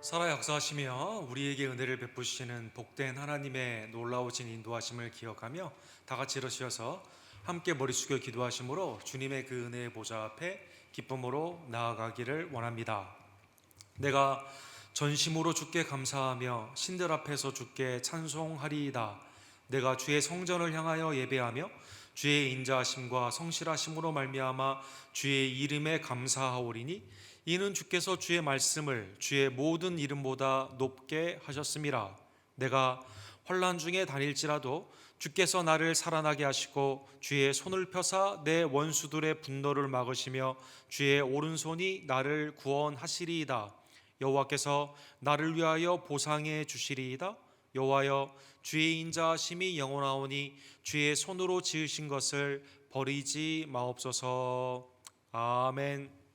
살아 역사하시며 우리에게 은혜를 베푸시는 복된 하나님의 놀라우신 인도하심을 기억하며 다 같이 일어서서 함께 머리 숙여 기도하심으로 주님의 그 은혜의 보좌 앞에 기쁨으로 나아가기를 원합니다. 내가 전심으로 주께 감사하며 신들 앞에서 주께 찬송하리이다. 내가 주의 성전을 향하여 예배하며 주의 인자하심과 성실하심으로 말미암아 주의 이름에 감사하오리니 이는 주께서 주의 말씀을 주의 모든 이름보다 높게 하셨음이라. 내가 환난 중에 다닐지라도 주께서 나를 살아나게 하시고 주의 손을 펴사 내 원수들의 분노를 막으시며 주의 오른손이 나를 구원하시리이다. 여호와께서 나를 위하여 보상해 주시리이다. 여호와여, 주의 인자하심이 영원하오니 주의 손으로 지으신 것을 버리지 마옵소서. 아멘.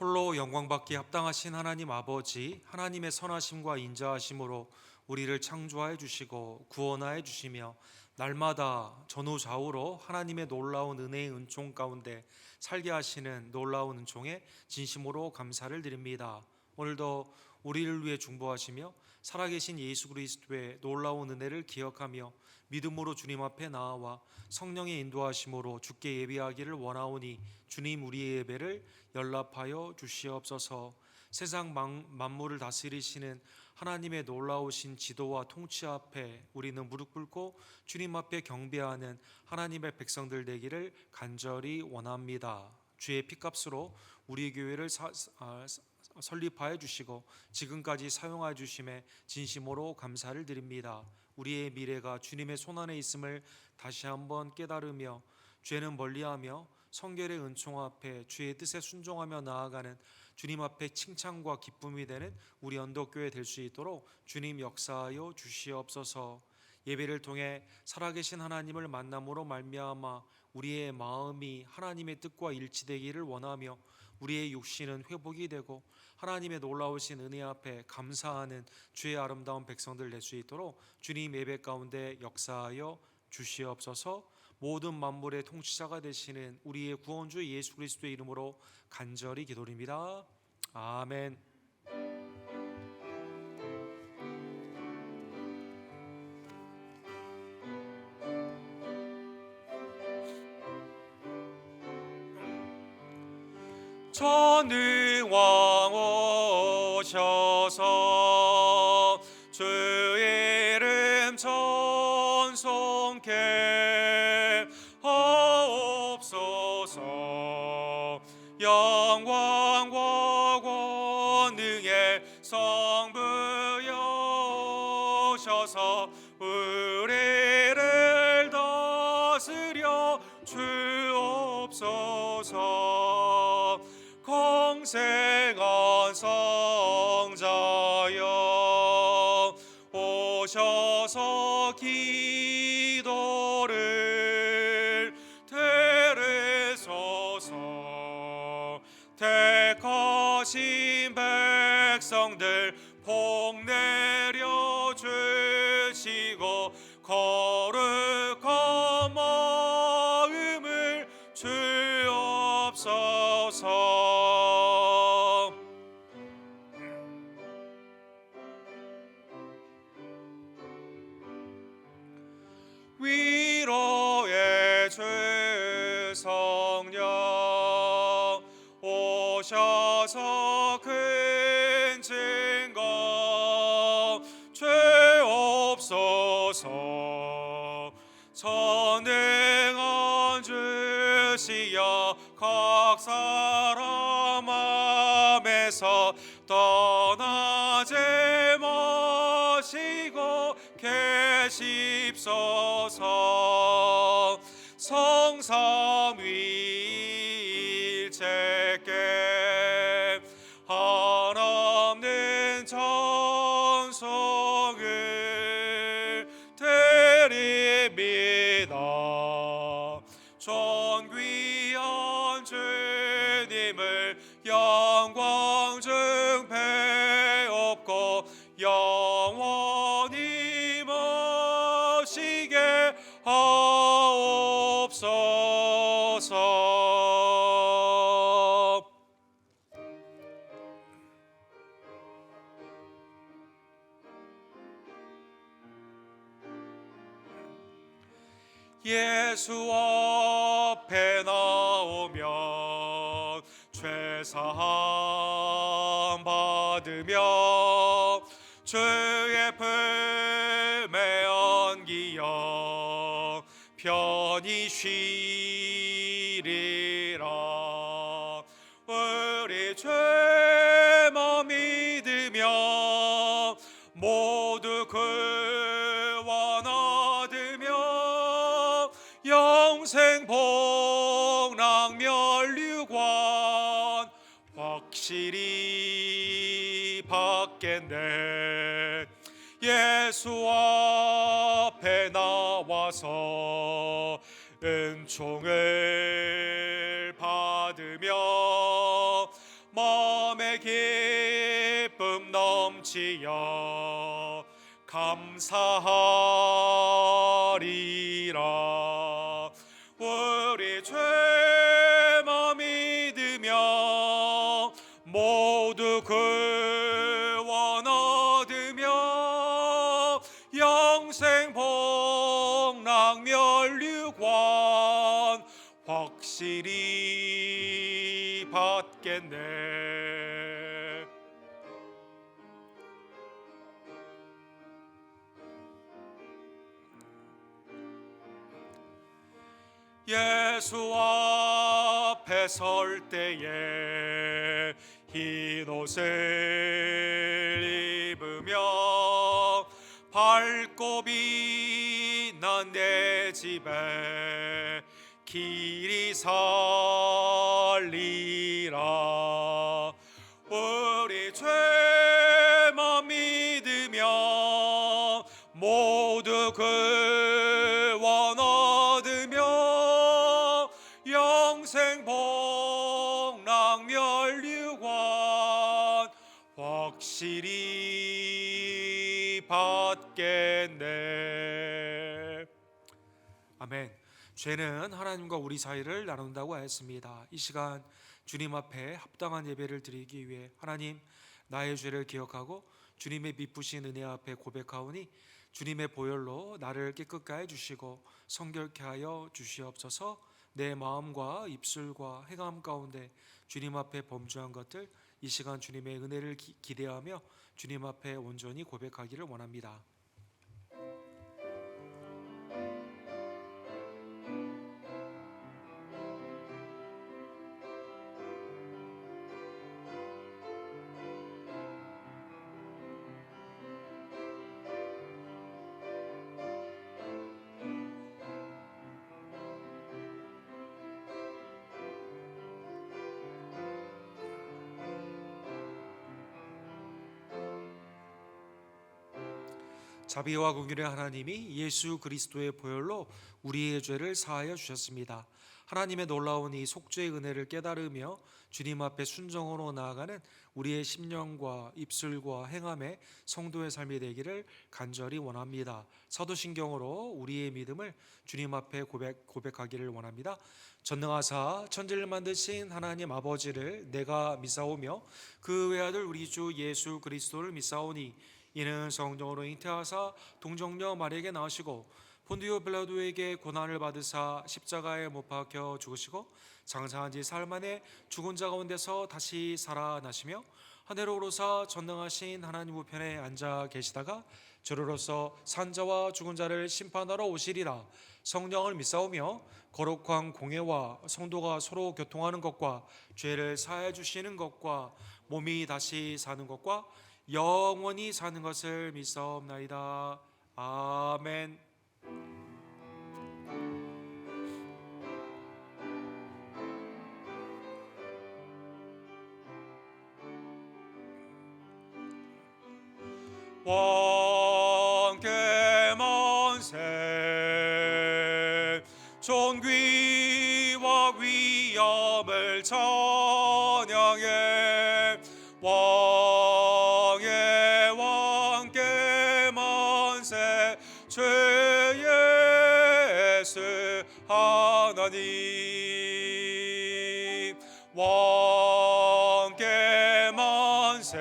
홀로 영광받기 합당하신 하나님 아버지, 하나님의 선하심과 인자하심으로 우리를 창조하여 주시고 구원하여 주시며 날마다 전후좌우로 하나님의 놀라운 은혜의 은총 가운데 살게 하시는 놀라운 은총에 진심으로 감사를 드립니다. 오늘도 우리를 위해 중보하시며 살아계신 예수 그리스도의 놀라운 은혜를 기억하며 믿음으로 주님 앞에 나아와 성령의 인도하심으로 주께 예배하기를 원하오니 주님, 우리의 예배를 연락하여 주시옵소서. 세상 만물을 다스리시는 하나님의 놀라우신 지도와 통치 앞에 우리는 무릎 꿇고 주님 앞에 경배하는 하나님의 백성들 되기를 간절히 원합니다. 주의 피값으로 우리 교회를 설립하여 주시고 지금까지 사용하여 주심에 진심으로 감사를 드립니다. 우리의 미래가 주님의 손안에 있음을 다시 한번 깨달으며 죄는 멀리하며 성결의 은총 앞에 주의 뜻에 순종하며 나아가는 주님 앞에 칭찬과 기쁨이 되는 우리 언덕교회 될 수 있도록 주님 역사하여 주시옵소서. 예배를 통해 살아계신 하나님을 만남으로 말미암아 우리의 마음이 하나님의 뜻과 일치되기를 원하며 우리의 육신은 회복이 되고 하나님의 놀라우신 은혜 앞에 감사하는 주의 아름다운 백성들 될 수 있도록 주님 예배 가운데 역사하여 주시옵소서. 모든 만물의 통치자가 되시는 우리의 구원주 예수 그리스도의 이름으로 간절히 기도드립니다. 아멘. 전능왕 오셔서 주의 이름 찬송케 하옵소서. 영광과 권능의 성부여 오셔서 우리를 다스려 주옵소서. 공생한 성자여 오셔서 기도를 들으소서. 택하신 백성들 복 내려 주시고 거룩한 마음을 주옵소서. 위로의 주 성령 오셔서 큰 증거 주옵소서. 전능한 주시여 각 사람 맘에서 떠나지 마시고 계십소서. 성삼위일체께 하나 찬송을 드립니다. 존귀한 주님을 영광 중 배옵고 영원히 모시게 하옵소서. 예수 앞에 나오면 죄사함 받으며 주의 품에 안기어 편히 쉬리라. 우리 죄만 믿으며 모두 구원 얻으며 영생 복락 면류관 확실히 받겠네. 예수 앞에 나와서 은총을 받으며 마음의 기쁨 넘치어 감사하리라. 우리 죄만 믿으며 모두 구원 얻으며 영생 복락 면류관 확실히 받겠네. 예수 앞에 설 때에 흰 옷을 입으며 밝고 빛난 내 집에 길이 살리라. 우리 죄만 믿으며 모두 구원 얻으며 영생 복락 면류관 확실히 받겠네. 아멘. 죄는 하나님과 우리 사이를 나눈다고 하였습니다. 이 시간 주님 앞에 합당한 예배를 드리기 위해 하나님, 나의 죄를 기억하고 주님의 미쁘신 은혜 앞에 고백하오니 주님의 보혈로 나를 깨끗게 해주시고 성결케 하여 주시옵소서. 내 마음과 입술과 행함 가운데 주님 앞에 범죄한 것들, 이 시간 주님의 은혜를 기대하며 주님 앞에 온전히 고백하기를 원합니다. 자비와 긍휼의 하나님이 예수 그리스도의 보혈로 우리의 죄를 사하여 주셨습니다. 하나님의 놀라운 이 속죄의 은혜를 깨달으며 주님 앞에 순종으로 나아가는 우리의 심령과 입술과 행함의 성도의 삶이 되기를 간절히 원합니다. 사도신경으로 우리의 믿음을 주님 앞에 고백하기를 원합니다. 전능하사 천지를 만드신 하나님 아버지를 내가 믿사오며 그 외아들 우리 주 예수 그리스도를 믿사오니 이는 성령으로 잉태하사 동정녀 마리아에게 나으시고 본디오 빌라도에게 고난을 받으사 십자가에 못 박혀 죽으시고 장사한 지 사흘 만에 죽은 자 가운데서 다시 살아나시며 하늘로 오르사 전능하신 하나님 우편에 앉아 계시다가 저로로서 산자와 죽은 자를 심판하러 오시리라. 성령을 믿사오며 거룩한 공예와 성도가 서로 교통하는 것과 죄를 사하여 주시는 것과 몸이 다시 사는 것과 영원히 사는 것을 믿사옵나이다. 아멘. 왕께 만세. 존귀와 위엄을 찬양해. 왕의 왕께 만세. 주 예수 하나님. 왕께 만세.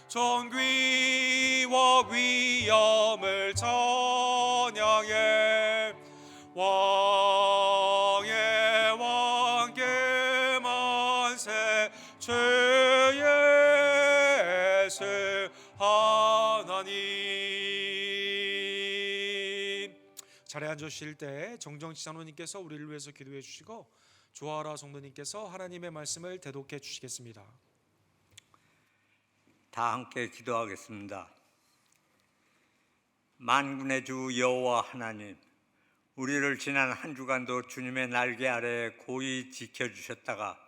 존귀와 위엄을 찬양해. 왕의 왕께 만세. 주 예수 하나님. 자리에 앉으실 때 정정치 장로님께서 우리를 위해서 기도해 주시고 조아라 성도님께서 하나님의 말씀을 대독해 주시겠습니다. 다 함께 기도하겠습니다. 만군의 주 여호와 하나님, 우리를 지난 한 주간도 주님의 날개 아래 고이 지켜주셨다가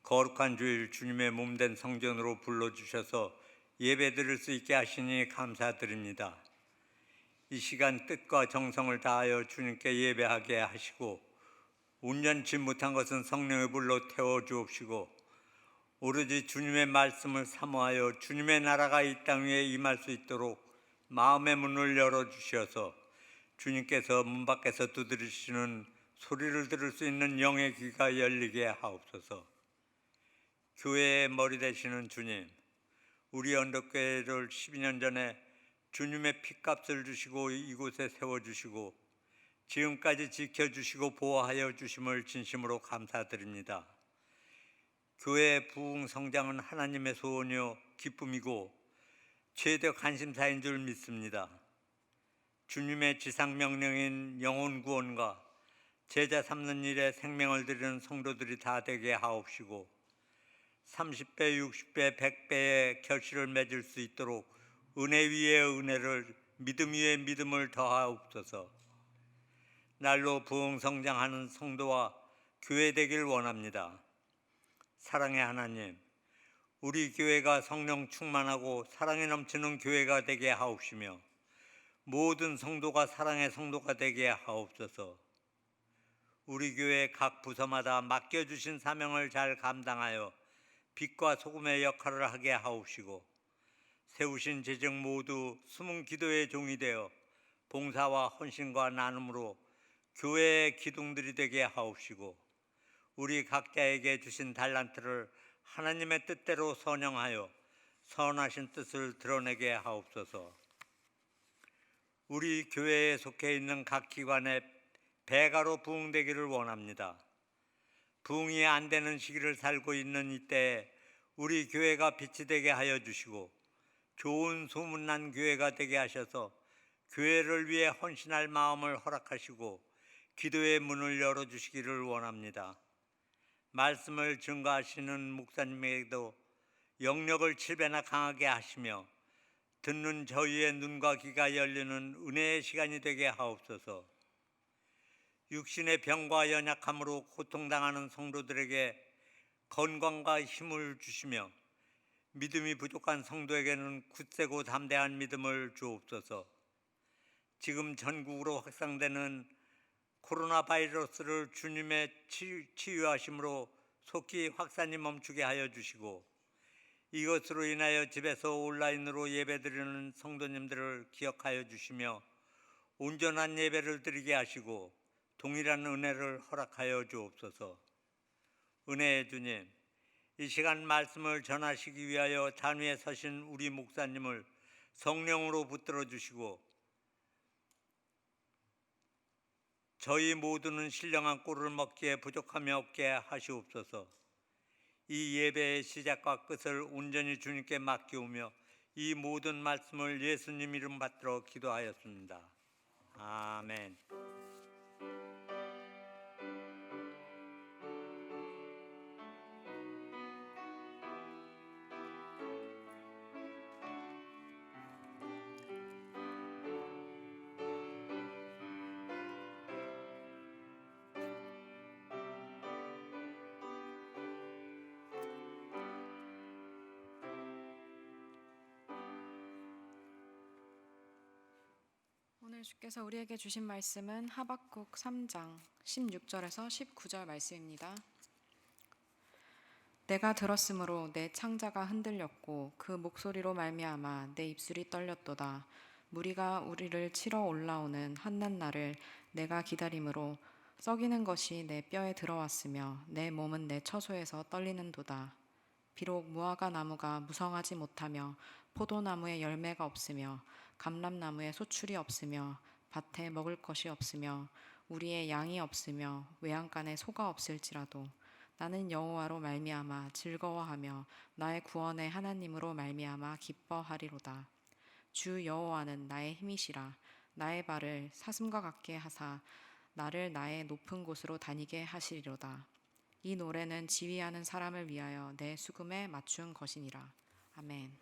거룩한 주일 주님의 몸된 성전으로 불러주셔서 예배드릴 수 있게 하시니 감사드립니다. 이 시간 뜻과 정성을 다하여 주님께 예배하게 하시고 온전치 못한 것은 성령의 불로 태워주옵시고 오로지 주님의 말씀을 사모하여 주님의 나라가 이 땅 위에 임할 수 있도록 마음의 문을 열어주셔서 주님께서 문 밖에서 두드리시는 소리를 들을 수 있는 영의 귀가 열리게 하옵소서. 교회의 머리 되시는 주님, 우리 언덕교회를 12년 전에 주님의 핏값을 주시고 이곳에 세워주시고 지금까지 지켜주시고 보호하여 주심을 진심으로 감사드립니다. 교회의 부흥 성장은 하나님의 소원이요 기쁨이고 최대 관심사인 줄 믿습니다. 주님의 지상명령인 영혼 구원과 제자 삼는 일에 생명을 드리는 성도들이 다 되게 하옵시고 30배, 60배, 100배의 결실을 맺을 수 있도록 은혜 위에 은혜를, 믿음 위에 믿음을 더하옵소서. 날로 부흥 성장하는 성도와 교회 되길 원합니다. 사랑의 하나님, 우리 교회가 성령 충만하고 사랑이 넘치는 교회가 되게 하옵시며 모든 성도가 사랑의 성도가 되게 하옵소서. 우리 교회 각 부서마다 맡겨주신 사명을 잘 감당하여 빛과 소금의 역할을 하게 하옵시고 세우신 재정 모두 숨은 기도의 종이 되어 봉사와 헌신과 나눔으로 교회의 기둥들이 되게 하옵시고 우리 각자에게 주신 달란트를 하나님의 뜻대로 선용하여 선하신 뜻을 드러내게 하옵소서. 우리 교회에 속해 있는 각 기관에 배가로 부흥되기를 원합니다. 부흥이 안 되는 시기를 살고 있는 이때에 우리 교회가 빛이 되게 하여 주시고 좋은 소문난 교회가 되게 하셔서 교회를 위해 헌신할 마음을 허락하시고 기도의 문을 열어주시기를 원합니다. 말씀을 증거하시는 목사님에게도 영력을 7배나 강하게 하시며 듣는 저희의 눈과 귀가 열리는 은혜의 시간이 되게 하옵소서. 육신의 병과 연약함으로 고통당하는 성도들에게 건강과 힘을 주시며 믿음이 부족한 성도에게는 굳세고 담대한 믿음을 주옵소서. 지금 전국으로 확산되는 코로나 바이러스를 주님의 치유하심으로 속히 확산이 멈추게 하여 주시고 이것으로 인하여 집에서 온라인으로 예배드리는 성도님들을 기억하여 주시며 온전한 예배를 드리게 하시고 동일한 은혜를 허락하여 주옵소서. 은혜의 주님, 이 시간 말씀을 전하시기 위하여 단위에 서신 우리 목사님을 성령으로 붙들어 주시고 저희 모두는 신령한 꼴을 먹기에 부족함이 없게 하시옵소서. 이 예배의 시작과 끝을 온전히 주님께 맡기오며 이 모든 말씀을 예수님 이름 받들어 기도하였습니다. 아멘. 오늘 주께서 우리에게 주신 말씀은 하박국 3장 16절에서 19절 말씀입니다. 내가 들었으므로 내 창자가 흔들렸고 그 목소리로 말미암아 내 입술이 떨렸도다. 무리가 우리를 치러 올라오는 한낱날을 내가 기다림으로 썩이는 것이 내 뼈에 들어왔으며 내 몸은 내 처소에서 떨리는도다. 비록 무화과 나무가 무성하지 못하며 포도나무에 열매가 없으며 감람나무에 소출이 없으며 밭에 먹을 것이 없으며 우리의 양이 없으며 외양간에 소가 없을지라도 나는 여호와로 말미암아 즐거워하며 나의 구원의 하나님으로 말미암아 기뻐하리로다. 주 여호와는 나의 힘이시라. 나의 발을 사슴과 같게 하사 나를 나의 높은 곳으로 다니게 하시리로다. 이 노래는 지휘하는 사람을 위하여 내 수금에 맞춘 것이니라. 아멘.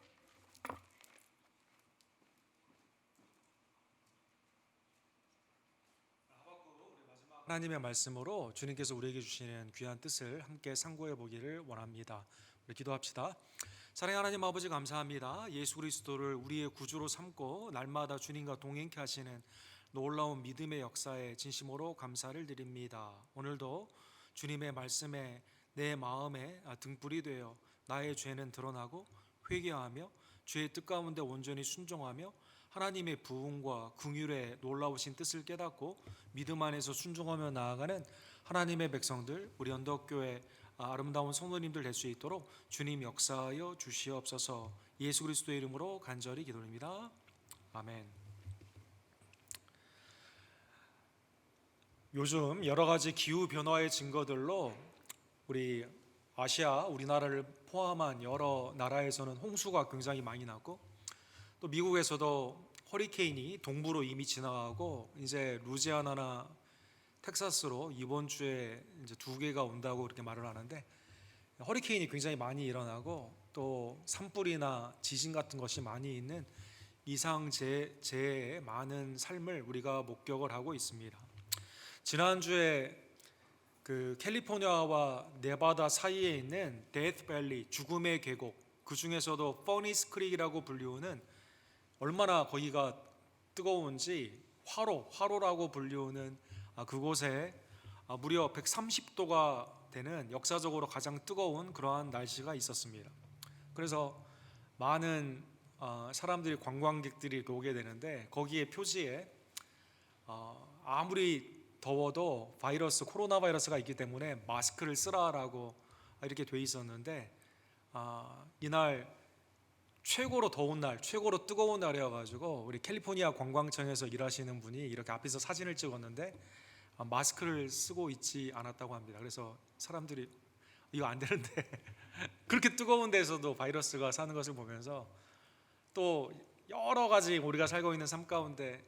하나님의 말씀으로 주님께서 우리에게 주시는 귀한 뜻을 함께 상고해 보기를 원합니다. 우리 기도합시다. 사랑의 하나님 아버지, 감사합니다. 예수 그리스도를 우리의 구주로 삼고 날마다 주님과 동행케 하시는 놀라운 믿음의 역사에 진심으로 감사를 드립니다. 오늘도 주님의 말씀에 내 마음에 등불이 되어 나의 죄는 드러나고 회개하며 죄의 뜻 가운데 온전히 순종하며 하나님의 부흥과 긍휼의 놀라우신 뜻을 깨닫고 믿음 안에서 순종하며 나아가는 하나님의 백성들, 우리 언덕교회 아름다운 성도님들 될 수 있도록 주님 역사하여 주시옵소서. 예수 그리스도의 이름으로 간절히 기도드립니다. 아멘. 요즘 여러 가지 기후 변화의 증거들로 우리 아시아, 우리나라를 포함한 여러 나라에서는 홍수가 굉장히 많이 났고, 또 미국에서도 허리케인이 동부로 이미 지나가고 이제 루지아나나 텍사스로 이번 주에 이제 2개가 온다고 그렇게 말을 하는데, 허리케인이 굉장히 많이 일어나고 또 산불이나 지진 같은 것이 많이 있는 이상재해의 많은 삶을 우리가 목격을 하고 있습니다. 지난주에 그 캘리포니아와 네바다 사이에 있는 데스밸리, 죽음의 계곡, 그 중에서도 퍼니스 크릭이라고 불리우는 얼마나 거기가 뜨거운지 화로라고 불리우는 그곳에 무려 130도가 되는 역사적으로 가장 뜨거운 그러한 날씨가 있었습니다. 그래서 많은 사람들이, 관광객들이 오게 되는데, 거기에 표지에 아무리 더워도 코로나 바이러스가 있기 때문에 마스크를 쓰라라고 이렇게 돼 있었는데, 이날 최고로 더운 날, 최고로 뜨거운 날이어가지고 우리 캘리포니아 관광청에서 일하시는 분이 이렇게 앞에서 사진을 찍었는데 마스크를 쓰고 있지 않았다고 합니다. 그래서 사람들이 이거 안 되는데 그렇게 뜨거운 데서도 바이러스가 사는 것을 보면서, 또 여러 가지 우리가 살고 있는 삶 가운데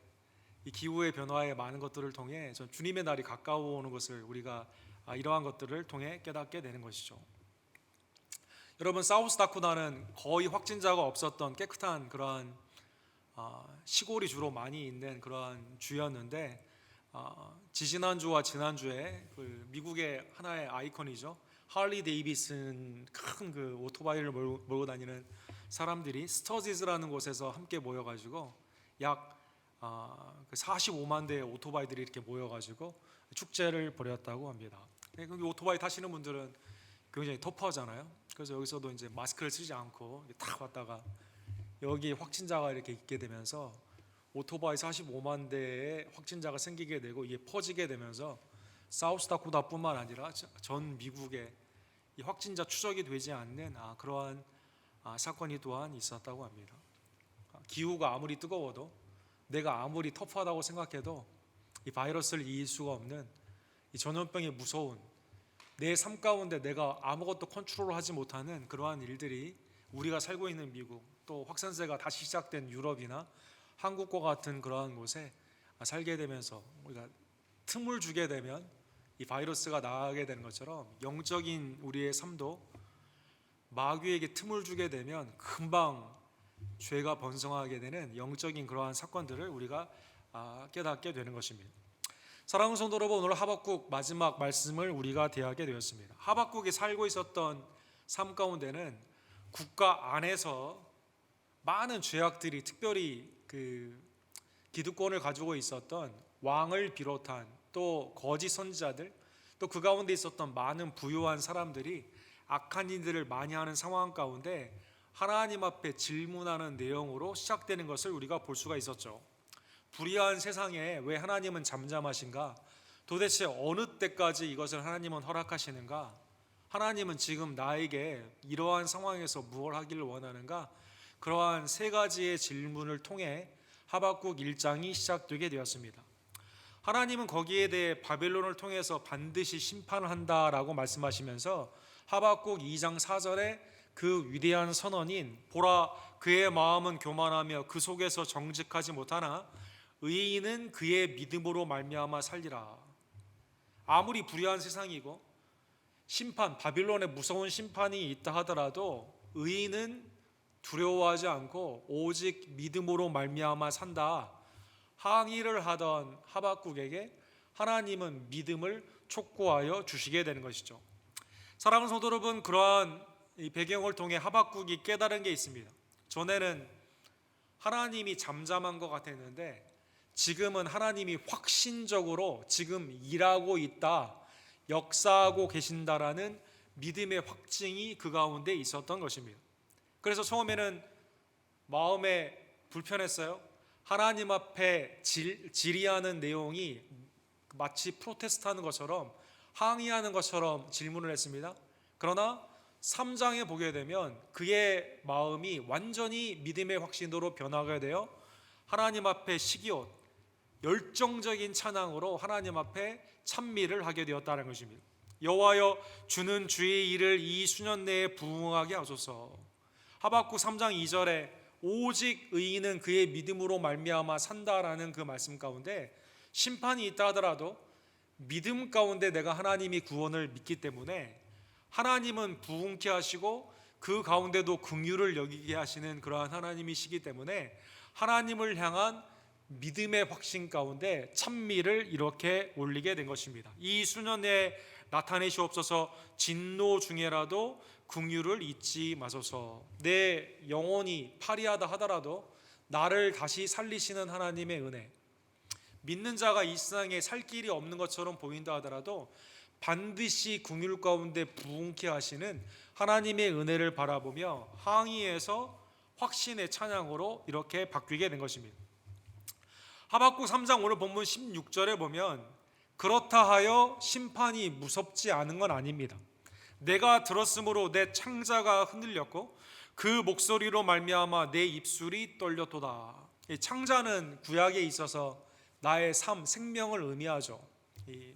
이 기후의 변화의 많은 것들을 통해 주님의 날이 가까워오는 것을 우리가 이러한 것들을 통해 깨닫게 되는 것이죠. 여러분, 사우스다코타는 거의 확진자가 없었던 깨끗한 그러한 시골이 주로 많이 있는 그러한 주였는데, 지지난주와 지난주에 그 미국의 하나의 아이콘이죠, 할리 데이비슨, 큰 그 오토바이를 몰고 다니는 사람들이 스터지즈라는 곳에서 함께 모여가지고 약 45만 대의 오토바이들이 이렇게 모여가지고 축제를 벌였다고 합니다. 거기 오토바이 타시는 분들은 굉장히 터프하잖아요. 그래서 여기서도 이제 마스크를 쓰지 않고 딱 왔다가 여기 확진자가 이렇게 있게 되면서 오토바이 45만 대의 확진자가 생기게 되고, 이게 퍼지게 되면서 사우스다코타뿐만 아니라 전 미국에 이 확진자 추적이 되지 않는 그러한 사건이 또한 있었다고 합니다. 기후가 아무리 뜨거워도, 내가 아무리 터프하다고 생각해도 이 바이러스를 이길 수가 없는 이 전염병의 무서운, 내 삶 가운데 내가 아무것도 컨트롤하지 못하는 그러한 일들이 우리가 살고 있는 미국, 또 확산세가 다시 시작된 유럽이나 한국과 같은 그러한 곳에 살게 되면서 우리가 틈을 주게 되면 이 바이러스가 나가게 되는 것처럼, 영적인 우리의 삶도 마귀에게 틈을 주게 되면 금방 죄가 번성하게 되는 영적인 그러한 사건들을 우리가 깨닫게 되는 것입니다. 사랑하는 성도 여러분, 오늘 하박국 마지막 말씀을 우리가 대하게 되었습니다. 하박국이 살고 있었던 삶 가운데는 국가 안에서 많은 죄악들이, 특별히 그 기득권을 가지고 있었던 왕을 비롯한 또 거짓 선지자들, 또 그 가운데 있었던 많은 부유한 사람들이 악한 일들을 많이 하는 상황 가운데 하나님 앞에 질문하는 내용으로 시작되는 것을 우리가 볼 수가 있었죠. 불의한 세상에 왜 하나님은 잠잠하신가? 도대체 어느 때까지 이것을 하나님은 허락하시는가? 하나님은 지금 나에게 이러한 상황에서 무엇을 하기를 원하는가? 그러한 세 가지의 질문을 통해 하박국 1장이 시작되게 되었습니다. 하나님은 거기에 대해 바벨론을 통해서 반드시 심판을 한다라고 말씀하시면서 하박국 2장 4절에 그 위대한 선언인 보라 그의 마음은 교만하며 그 속에서 정직하지 못하나 의인은 그의 믿음으로 말미암아 살리라. 아무리 불의한 세상이고 심판, 바빌론의 무서운 심판이 있다 하더라도 의인은 두려워하지 않고 오직 믿음으로 말미암아 산다. 항의를 하던 하박국에게 하나님은 믿음을 촉구하여 주시게 되는 것이죠. 사랑하는 성도 여러분, 그러한 이 배경을 통해 하박국이 깨달은 게 있습니다. 전에는 하나님이 잠잠한 것 같았는데 지금은 하나님이 확신적으로 지금 일하고 있다, 역사하고 계신다라는 믿음의 확증이 그 가운데 있었던 것입니다. 그래서 처음에는 마음에 불편했어요. 하나님 앞에 질의하는 내용이 마치 프로테스트하는 것처럼 항의하는 것처럼 질문을 했습니다. 그러나 3장에 보게 되면 그의 마음이 완전히 믿음의 확신으로 변화가 되어 하나님 앞에 시기옷, 열정적인 찬양으로 하나님 앞에 찬미를 하게 되었다는 것입니다. 여호와여 주는 주의 일을 이 수년 내에 부응하게 하소서. 하박국 3장 2절에 오직 의인은 그의 믿음으로 말미암아 산다라는 그 말씀 가운데 심판이 있다 하더라도 믿음 가운데 내가 하나님이 구원을 믿기 때문에 하나님은 부응케 하시고 그 가운데도 긍휼을 여기게 하시는 그러한 하나님이시기 때문에 하나님을 향한 믿음의 확신 가운데 찬미를 이렇게 올리게 된 것입니다. 이 수년 내에 나타내시옵소서. 진노 중에라도 긍휼을 잊지 마소서. 내 영혼이 파리하다 하더라도 나를 다시 살리시는 하나님의 은혜, 믿는 자가 이 세상에 살 길이 없는 것처럼 보인다 하더라도 반드시 긍휼 가운데 부응케 하시는 하나님의 은혜를 바라보며 항의에서 확신의 찬양으로 이렇게 바뀌게 된 것입니다. 하박국 3장 오늘 본문 16절에 보면 그렇다 하여 심판이 무섭지 않은 건 아닙니다. 내가 들었으므로 내 창자가 흔들렸고 그 목소리로 말미암아 내 입술이 떨렸도다. 이 창자는 구약에 있어서 나의 삶, 생명을 의미하죠. 이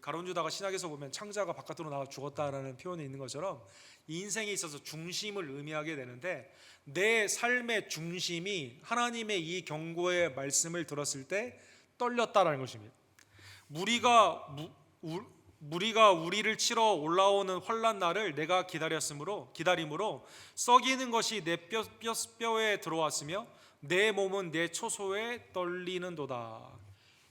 가론유다가 신약에서 보면 창자가 바깥으로 나와 죽었다라는 표현이 있는 것처럼 이 인생에 있어서 중심을 의미하게 되는데 내 삶의 중심이 하나님의 이 경고의 말씀을 들었을 때 떨렸다라는 것입니다. 무리가 우리를 치러 올라오는 환난 날을 내가 기다림으로 썩이는 것이 내 뼈에 들어왔으며 내 몸은 내 초소에 떨리는도다.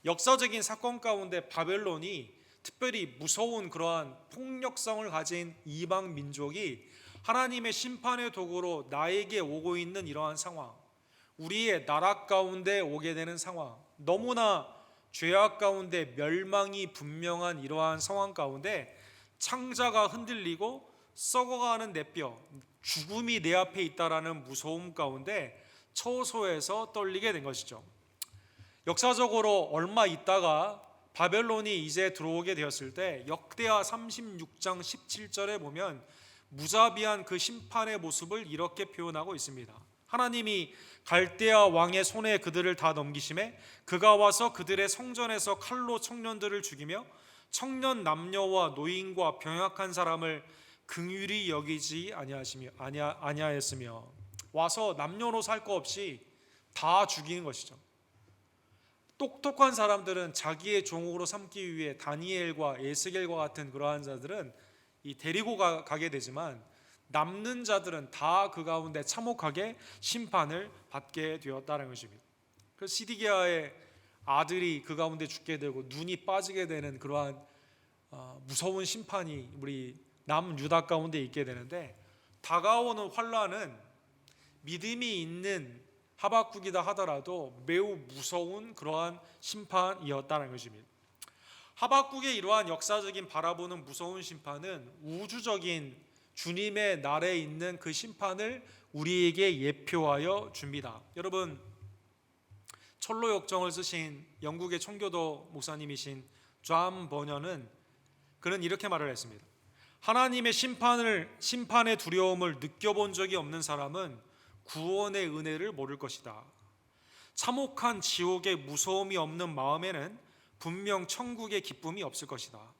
역사적인 사건 가운데 바벨론이 특별히 무서운 그러한 폭력성을 가진 이방 민족이 하나님의 심판의 도구로 나에게 오고 있는 이러한 상황, 우리의 나라 가운데 오게 되는 상황, 너무나 죄악 가운데 멸망이 분명한 이러한 상황 가운데 창자가 흔들리고 썩어가는 내 뼈, 죽음이 내 앞에 있다라는 무서움 가운데 처소에서 떨리게 된 것이죠. 역사적으로 얼마 있다가 바벨론이 이제 들어오게 되었을 때 역대하 36장 17절에 보면 무자비한 그 심판의 모습을 이렇게 표현하고 있습니다. 하나님이 갈대아 왕의 손에 그들을 다 넘기심에 그가 와서 그들의 성전에서 칼로 청년들을 죽이며 청년 남녀와 노인과 병약한 사람을 긍휼히 여기지 아니하였으며 와서 남녀노소 할 거 없이 다 죽이는 것이죠. 똑똑한 사람들은 자기의 종으로 삼기 위해 다니엘과 에스겔과 같은 그러한 자들은 데리고 가게 되지만 남는 자들은 다 그 가운데 참혹하게 심판을 받게 되었다는 것입니다. 그래서 시드기야의 아들이 그 가운데 죽게 되고 눈이 빠지게 되는 그러한 무서운 심판이 우리 남유다 가운데 있게 되는데 다가오는 환란은 믿음이 있는 하박국이다 하더라도 매우 무서운 그러한 심판이었다는 것입니다. 하박국의 이러한 역사적인 바라보는 무서운 심판은 우주적인 주님의 날에 있는 그 심판을 우리에게 예표하여 줍니다. 여러분, 철로 역정을 쓰신 영국의 청교도 목사님이신 존 버녀는 그는 이렇게 말을 했습니다. 하나님의 심판의 두려움을 느껴본 적이 없는 사람은 구원의 은혜를 모를 것이다. 참혹한 지옥의 무서움이 없는 마음에는 분명 천국의 기쁨이 없을 것이다.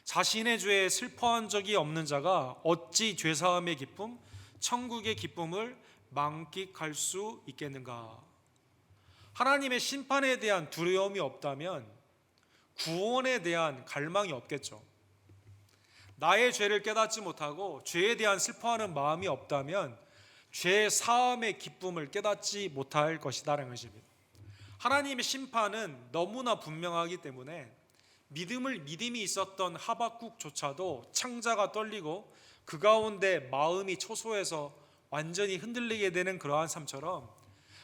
자신의 죄에 슬퍼한 적이 없는 자가 어찌 죄사함의 기쁨, 천국의 기쁨을 만끽할 수 있겠는가? 하나님의 심판에 대한 두려움이 없다면 구원에 대한 갈망이 없겠죠. 나의 죄를 깨닫지 못하고 죄에 대한 슬퍼하는 마음이 없다면 죄 사함의 기쁨을 깨닫지 못할 것이다라는 것입니다. 하나님의 심판은 너무나 분명하기 때문에 믿음이 있었던 하박국조차도 창자가 떨리고 그 가운데 마음이 초소해서 완전히 흔들리게 되는 그러한 삶처럼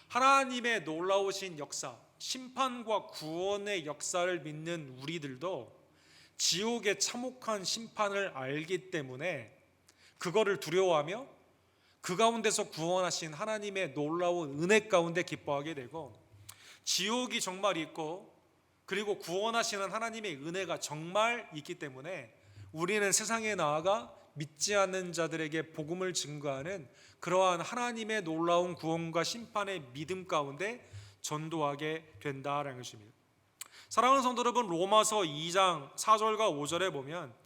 하나님의 놀라우신 역사, 심판과 구원의 역사를 믿는 우리들도 지옥의 참혹한 심판을 알기 때문에 그거를 두려워하며 그 가운데서 구원하신 하나님의 놀라운 은혜 가운데 기뻐하게 되고, 지옥이 정말 있고 그리고 구원하시는 하나님의 은혜가 정말 있기 때문에 우리는 세상에 나아가 믿지 않는 자들에게 복음을 증거하는 그러한 하나님의 놀라운 구원과 심판의 믿음 가운데 전도하게 된다라는 것입니다. 사랑하는 성도 여러분, 로마서 2장 4절과 5절에 보면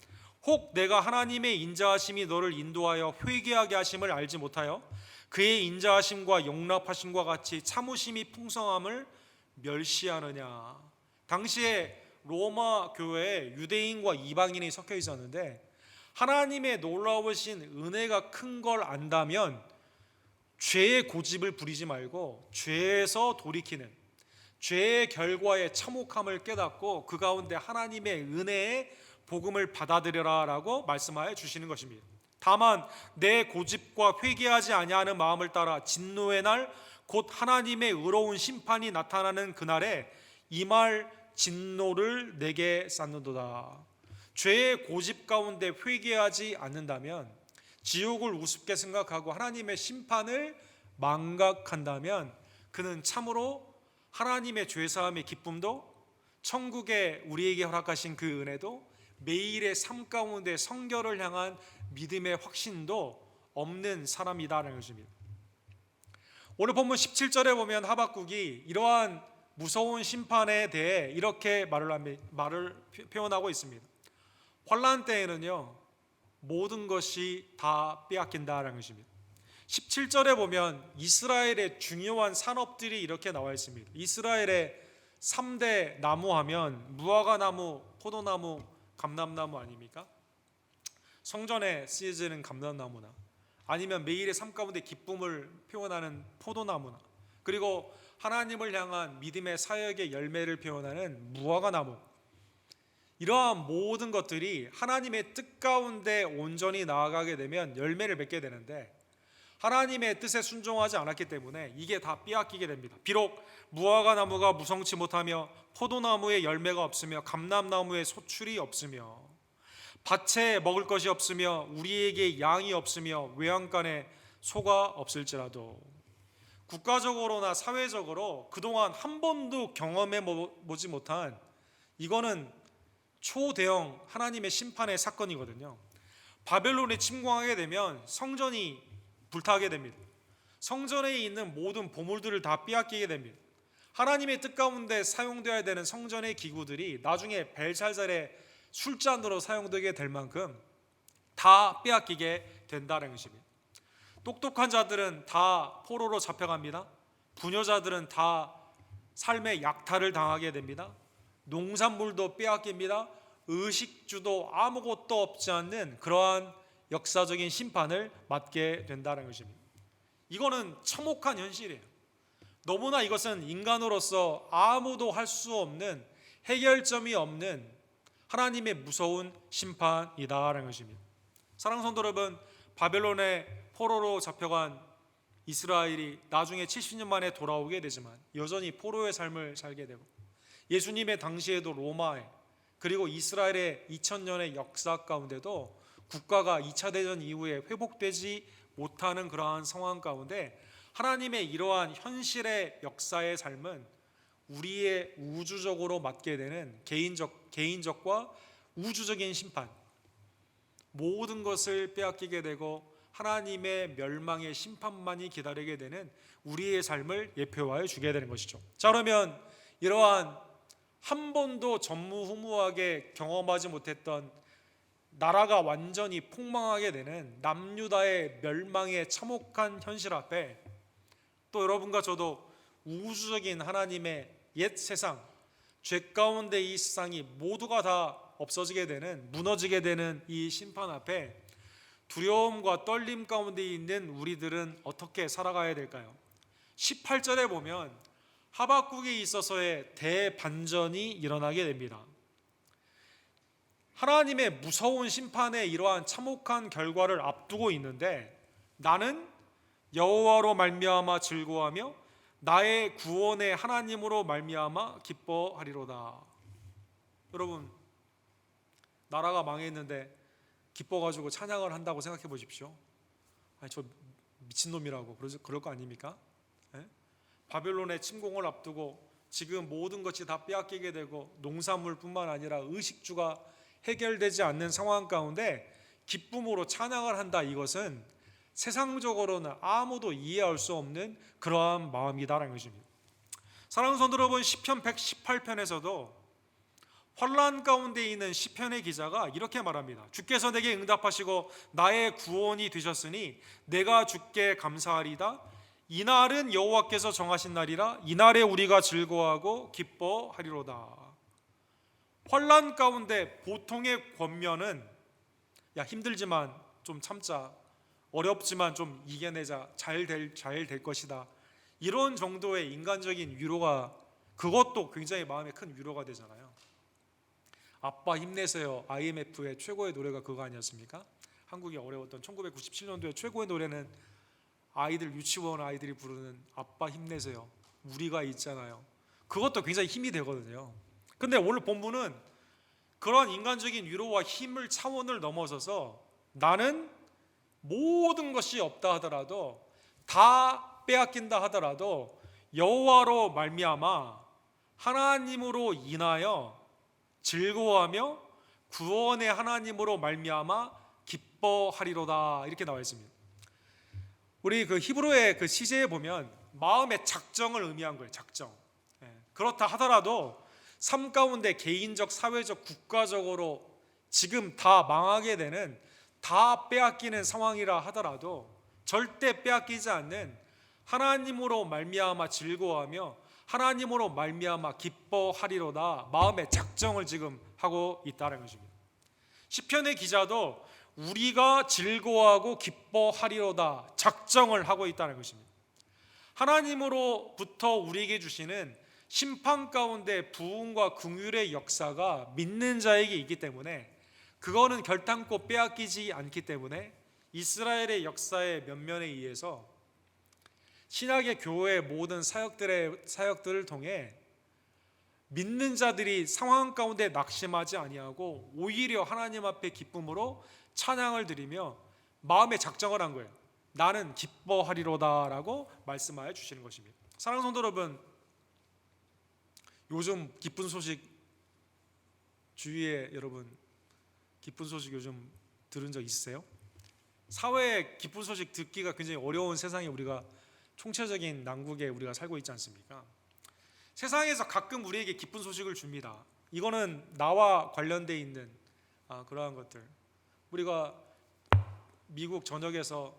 혹 내가 하나님의 인자하심이 너를 인도하여 회개하게 하심을 알지 못하여 그의 인자하심과 용납하심과 같이 참으심이 풍성함을 멸시하느냐. 당시에 로마 교회에 유대인과 이방인이 섞여 있었는데 하나님의 놀라우신 은혜가 큰 걸 안다면 죄의 고집을 부리지 말고 죄에서 돌이키는, 죄의 결과의 참혹함을 깨닫고 그 가운데 하나님의 은혜의 복음을 받아들여라라고 말씀하여 주시는 것입니다. 다만 내 고집과 회개하지 아니하는 마음을 따라 진노의 날 곧 하나님의 의로운 심판이 나타나는 그날에 이 말 진노를 내게 쌓는도다. 죄의 고집 가운데 회개하지 않는다면, 지옥을 우습게 생각하고 하나님의 심판을 망각한다면 그는 참으로 하나님의 죄사함의 기쁨도, 천국에 우리에게 허락하신 그 은혜도, 매일의 삶 가운데 성결을 향한 믿음의 확신도 없는 사람이다라는 것입니다. 오늘 본문 17절에 보면 하박국이 이러한 무서운 심판에 대해 이렇게 말을 표현하고 있습니다. 환난 때에는요, 모든 것이 다 빼앗긴다라는 것입니다. 17절에 보면 이스라엘의 중요한 산업들이 이렇게 나와 있습니다. 이스라엘의 3대 나무 하면 무화과 나무, 포도나무, 감람나무 아닙니까? 성전에 쓰여지는 감람나무나 아니면 매일의 삶 가운데 기쁨을 표현하는 포도나무나, 그리고 하나님을 향한 믿음의 사역의 열매를 표현하는 무화과 나무, 이러한 모든 것들이 하나님의 뜻 가운데 온전히 나아가게 되면 열매를 맺게 되는데 하나님의 뜻에 순종하지 않았기 때문에 이게 다 빼앗기게 됩니다. 비록 무화과 나무가 무성치 못하며 포도나무에 열매가 없으며 감람나무에 소출이 없으며 밭에 먹을 것이 없으며 우리에게 양이 없으며 외양간에 소가 없을지라도, 국가적으로나 사회적으로 그동안 한 번도 경험해 보지 못한, 이거는 초대형 하나님의 심판의 사건이거든요. 바벨론에 침공하게 되면 성전이 불타게 됩니다. 성전에 있는 모든 보물들을 다 빼앗기게 됩니다. 하나님의 뜻 가운데 사용되어야 되는 성전의 기구들이 나중에 벨살살의 술잔으로 사용되게 될 만큼 다 빼앗기게 된다는 것입니다. 똑똑한 자들은 다 포로로 잡혀갑니다. 부녀자들은 다 삶의 약탈을 당하게 됩니다. 농산물도 빼앗깁니다. 의식주도 아무것도 없지 않는 그러한 역사적인 심판을 맞게 된다는 것입니다. 이거는 참혹한 현실이에요. 너무나 이것은 인간으로서 아무도 할 수 없는, 해결점이 없는 하나님의 무서운 심판이다라는 것입니다. 사랑하는 성도 여러분, 바벨론의 포로로 잡혀간 이스라엘이 나중에 70년 만에 돌아오게 되지만 여전히 포로의 삶을 살게 되고, 예수님의 당시에도 로마에, 그리고 이스라엘의 2000년의 역사 가운데도 국가가 2차 대전 이후에 회복되지 못하는 그러한 상황 가운데 하나님의 이러한 현실의 역사의 삶은 우리의 우주적으로 맞게 되는 개인적과 우주적인 심판, 모든 것을 빼앗기게 되고 하나님의 멸망의 심판만이 기다리게 되는 우리의 삶을 예표하여 주게 되는 것이죠. 자, 그러면 이러한 한 번도 전무후무하게 경험하지 못했던 나라가 완전히 폭망하게 되는 남유다의 멸망의 참혹한 현실 앞에 또 여러분과 저도 우주적인 하나님의 옛 세상, 죄 가운데 이 세상이 모두가 다 없어지게 되는, 무너지게 되는 이 심판 앞에 두려움과 떨림 가운데 있는 우리들은 어떻게 살아가야 될까요? 18절에 보면 하박국에 있어서의 대반전이 일어나게 됩니다. 하나님의 무서운 심판의 이러한 참혹한 결과를 앞두고 있는데 나는 여호와로 말미암아 즐거워하며 나의 구원의 하나님으로 말미암아 기뻐하리로다. 여러분, 나라가 망했는데 기뻐가지고 찬양을 한다고 생각해 보십시오. 아니, 저 미친놈이라고 그럴 거 아닙니까? 예? 바벨론의 침공을 앞두고 지금 모든 것이 다 빼앗기게 되고 농산물뿐만 아니라 의식주가 해결되지 않는 상황 가운데 기쁨으로 찬양을 한다, 이것은 세상적으로는 아무도 이해할 수 없는 그러한 마음이다라는 것입니다. 사랑하는 성도 여러분, 시편 118편에서도 환난 가운데 있는 시편의 기자가 이렇게 말합니다. 주께서 내게 응답하시고 나의 구원이 되셨으니 내가 주께 감사하리다. 이날은 여호와께서 정하신 날이라. 이날에 우리가 즐거워하고 기뻐하리로다. 환난 가운데 보통의 권면은 야, 힘들지만 좀 참자, 어렵지만 좀 이겨내자, 잘 될 것이다, 이런 정도의 인간적인 위로가, 그것도 굉장히 마음에 큰 위로가 되잖아요. 아빠 힘내세요, IMF의 최고의 노래가 그거 아니었습니까? 한국이 어려웠던 1997년도의 최고의 노래는 아이들, 유치원 아이들이 부르는 아빠 힘내세요, 우리가 있잖아요. 그것도 굉장히 힘이 되거든요. 근데 오늘 본문은 그러한 인간적인 위로와 힘을 차원을 넘어서서 나는 모든 것이 없다 하더라도, 다 빼앗긴다 하더라도 여호와로 말미암아 하나님으로 인하여 즐거워하며 구원의 하나님으로 말미암아 기뻐하리로다, 이렇게 나와 있습니다. 우리 그 히브리의 그 시제에 보면 마음의 작정을 의미한 거예요. 작정. 그렇다 하더라도 삶 가운데 개인적, 사회적, 국가적으로 지금 다 망하게 되는, 다 빼앗기는 상황이라 하더라도 절대 빼앗기지 않는 하나님으로 말미암아 즐거워하며 하나님으로 말미암아 기뻐하리로다, 마음의 작정을 지금 하고 있다는 것입니다. 시편의 기자도 우리가 즐거워하고 기뻐하리로다 작정을 하고 있다는 것입니다. 하나님으로부터 우리에게 주시는 심판 가운데 부흥과 긍휼의 역사가 믿는 자에게 있기 때문에, 그거는 결탄코 빼앗기지 않기 때문에 이스라엘의 역사의 면면에 의해서 신약의 교회의 모든 사역들을 통해 믿는 자들이 상황 가운데 낙심하지 아니하고 오히려 하나님 앞에 기쁨으로 찬양을 드리며 마음의 작정을 한 거예요. 나는 기뻐하리로다라고 말씀하여 주시는 것입니다. 사랑하는 성도 여러분, 요즘 기쁜 소식, 주위에 여러분 기쁜 소식 요즘 들은 적 있으세요? 사회에 기쁜 소식 듣기가 굉장히 어려운 세상에 우리가, 총체적인 난국에 우리가 살고 있지 않습니까? 세상에서 가끔 우리에게 기쁜 소식을 줍니다. 이거는 나와 관련돼 있는 그러한 것들. 우리가 미국 전역에서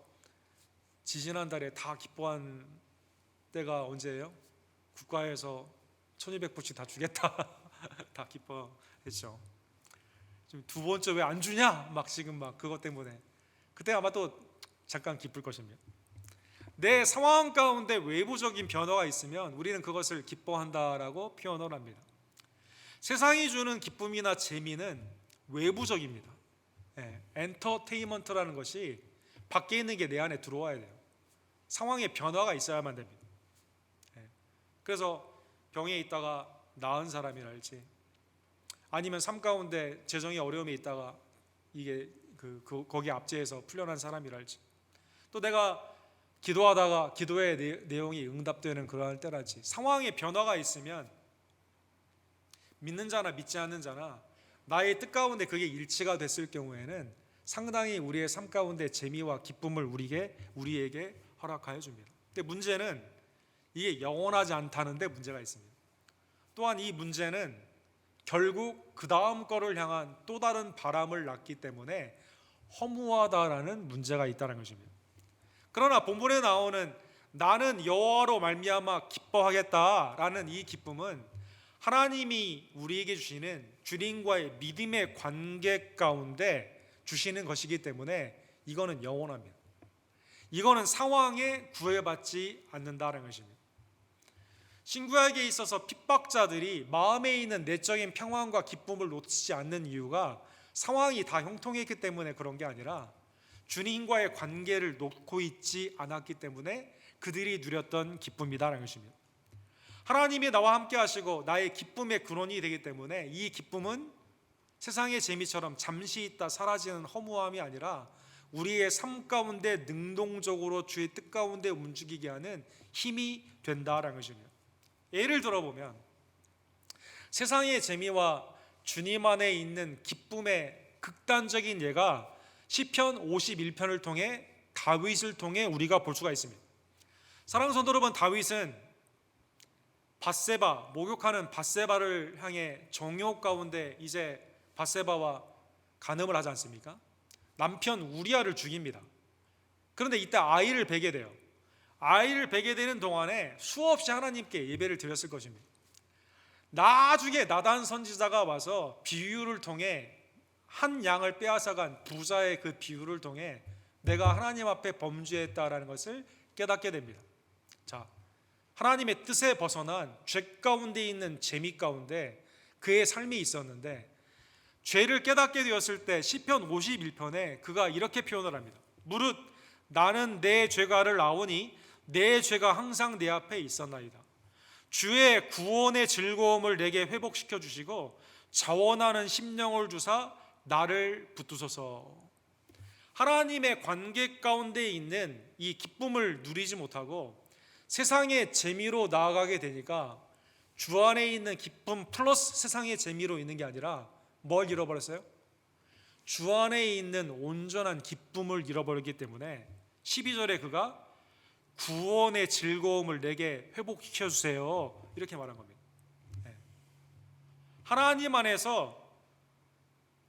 지지난달에 다 기뻐한 때가 언제예요? 국가에서 1200불씩 다 주겠다 다 기뻐했죠. 지금 두 번째 왜 안 주냐? 막 지금 막 그것 때문에. 그때 아마 또 잠깐 기쁠 것입니다. 내 상황 가운데 외부적인 변화가 있으면 우리는 그것을 기뻐한다라고 표현을 합니다. 세상이 주는 기쁨이나 재미는 외부적입니다. 엔터테인먼트라는 것이 밖에 있는 게 내 안에 들어와야 돼요. 상황의 변화가 있어야만 됩니다. 그래서 병에 있다가 나은 사람이랄지, 아니면 삶 가운데 재정의 어려움에 있다가 이게 거기에 압제해서 풀려난 사람이랄지, 또 내가 기도하다가 기도의 내용이 응답되는 그러한 때랄지, 상황의 변화가 있으면 믿는 자나 믿지 않는 자나 나의 뜻 가운데 그게 일치가 됐을 경우에는 상당히 우리의 삶 가운데 재미와 기쁨을 우리에게 허락하여 줍니다. 근데 문제는 이게 영원하지 않다는 데 문제가 있습니다. 또한 이 문제는 결국 그 다음 거를 향한 또 다른 바람을 낳기 때문에 허무하다라는 문제가 있다는 것입니다. 그러나 본문에 나오는 나는 여호와로 말미암아 기뻐하겠다라는 이 기쁨은 하나님이 우리에게 주시는 주님과의 믿음의 관계 가운데 주시는 것이기 때문에 이거는 영원합니다. 이거는 상황에 구애받지 않는다는 것입니다. 신구약에 있어서 핍박자들이 마음에 있는 내적인 평안과 기쁨을 놓치지 않는 이유가 상황이 다 형통했기 때문에 그런 게 아니라 주님과의 관계를 놓고 있지 않았기 때문에 그들이 누렸던 기쁨이다라는 것입니다. 하나님이 나와 함께 하시고 나의 기쁨의 근원이 되기 때문에 이 기쁨은 세상의 재미처럼 잠시 있다 사라지는 허무함이 아니라 우리의 삶 가운데 능동적으로 주의 뜻 가운데 움직이게 하는 힘이 된다라는 것입니다. 예를 들어보면 세상의 재미와 주님 안에 있는 기쁨의 극단적인 예가 시편 51편을 통해 다윗을 통해 우리가 볼 수가 있습니다. 사랑하는 성도 여러분, 다윗은 목욕하는 밧세바를 향해 정욕 가운데 이제 밧세바와 간음을 하지 않습니까? 남편 우리아를 죽입니다. 그런데 이때 아이를 베게 돼요. 아이를 베게 되는 동안에 수없이 하나님께 예배를 드렸을 것입니다. 나중에 나단 선지자가 와서 비유를 통해 한 양을 빼앗아간 부자의 그 비유를 통해 내가 하나님 앞에 범죄했다라는 것을 깨닫게 됩니다. 자, 하나님의 뜻에 벗어난 죄 가운데 있는 재미 가운데 그의 삶이 있었는데 죄를 깨닫게 되었을 때 시편 51편에 그가 이렇게 표현을 합니다. 무릇 나는 내 죄가를 아오니 내 죄가 항상 내 앞에 있었나이다. 주의 구원의 즐거움을 내게 회복시켜 주시고 자원하는 심령을 주사 나를 붙드소서. 하나님의 관계 가운데 있는 이 기쁨을 누리지 못하고 세상의 재미로 나아가게 되니까 주 안에 있는 기쁨 플러스 세상의 재미로 있는 게 아니라 뭘 잃어버렸어요? 주 안에 있는 온전한 기쁨을 잃어버렸기 때문에 12절에 그가 구원의 즐거움을 내게 회복시켜 주세요 이렇게 말한 겁니다. 하나님 안에서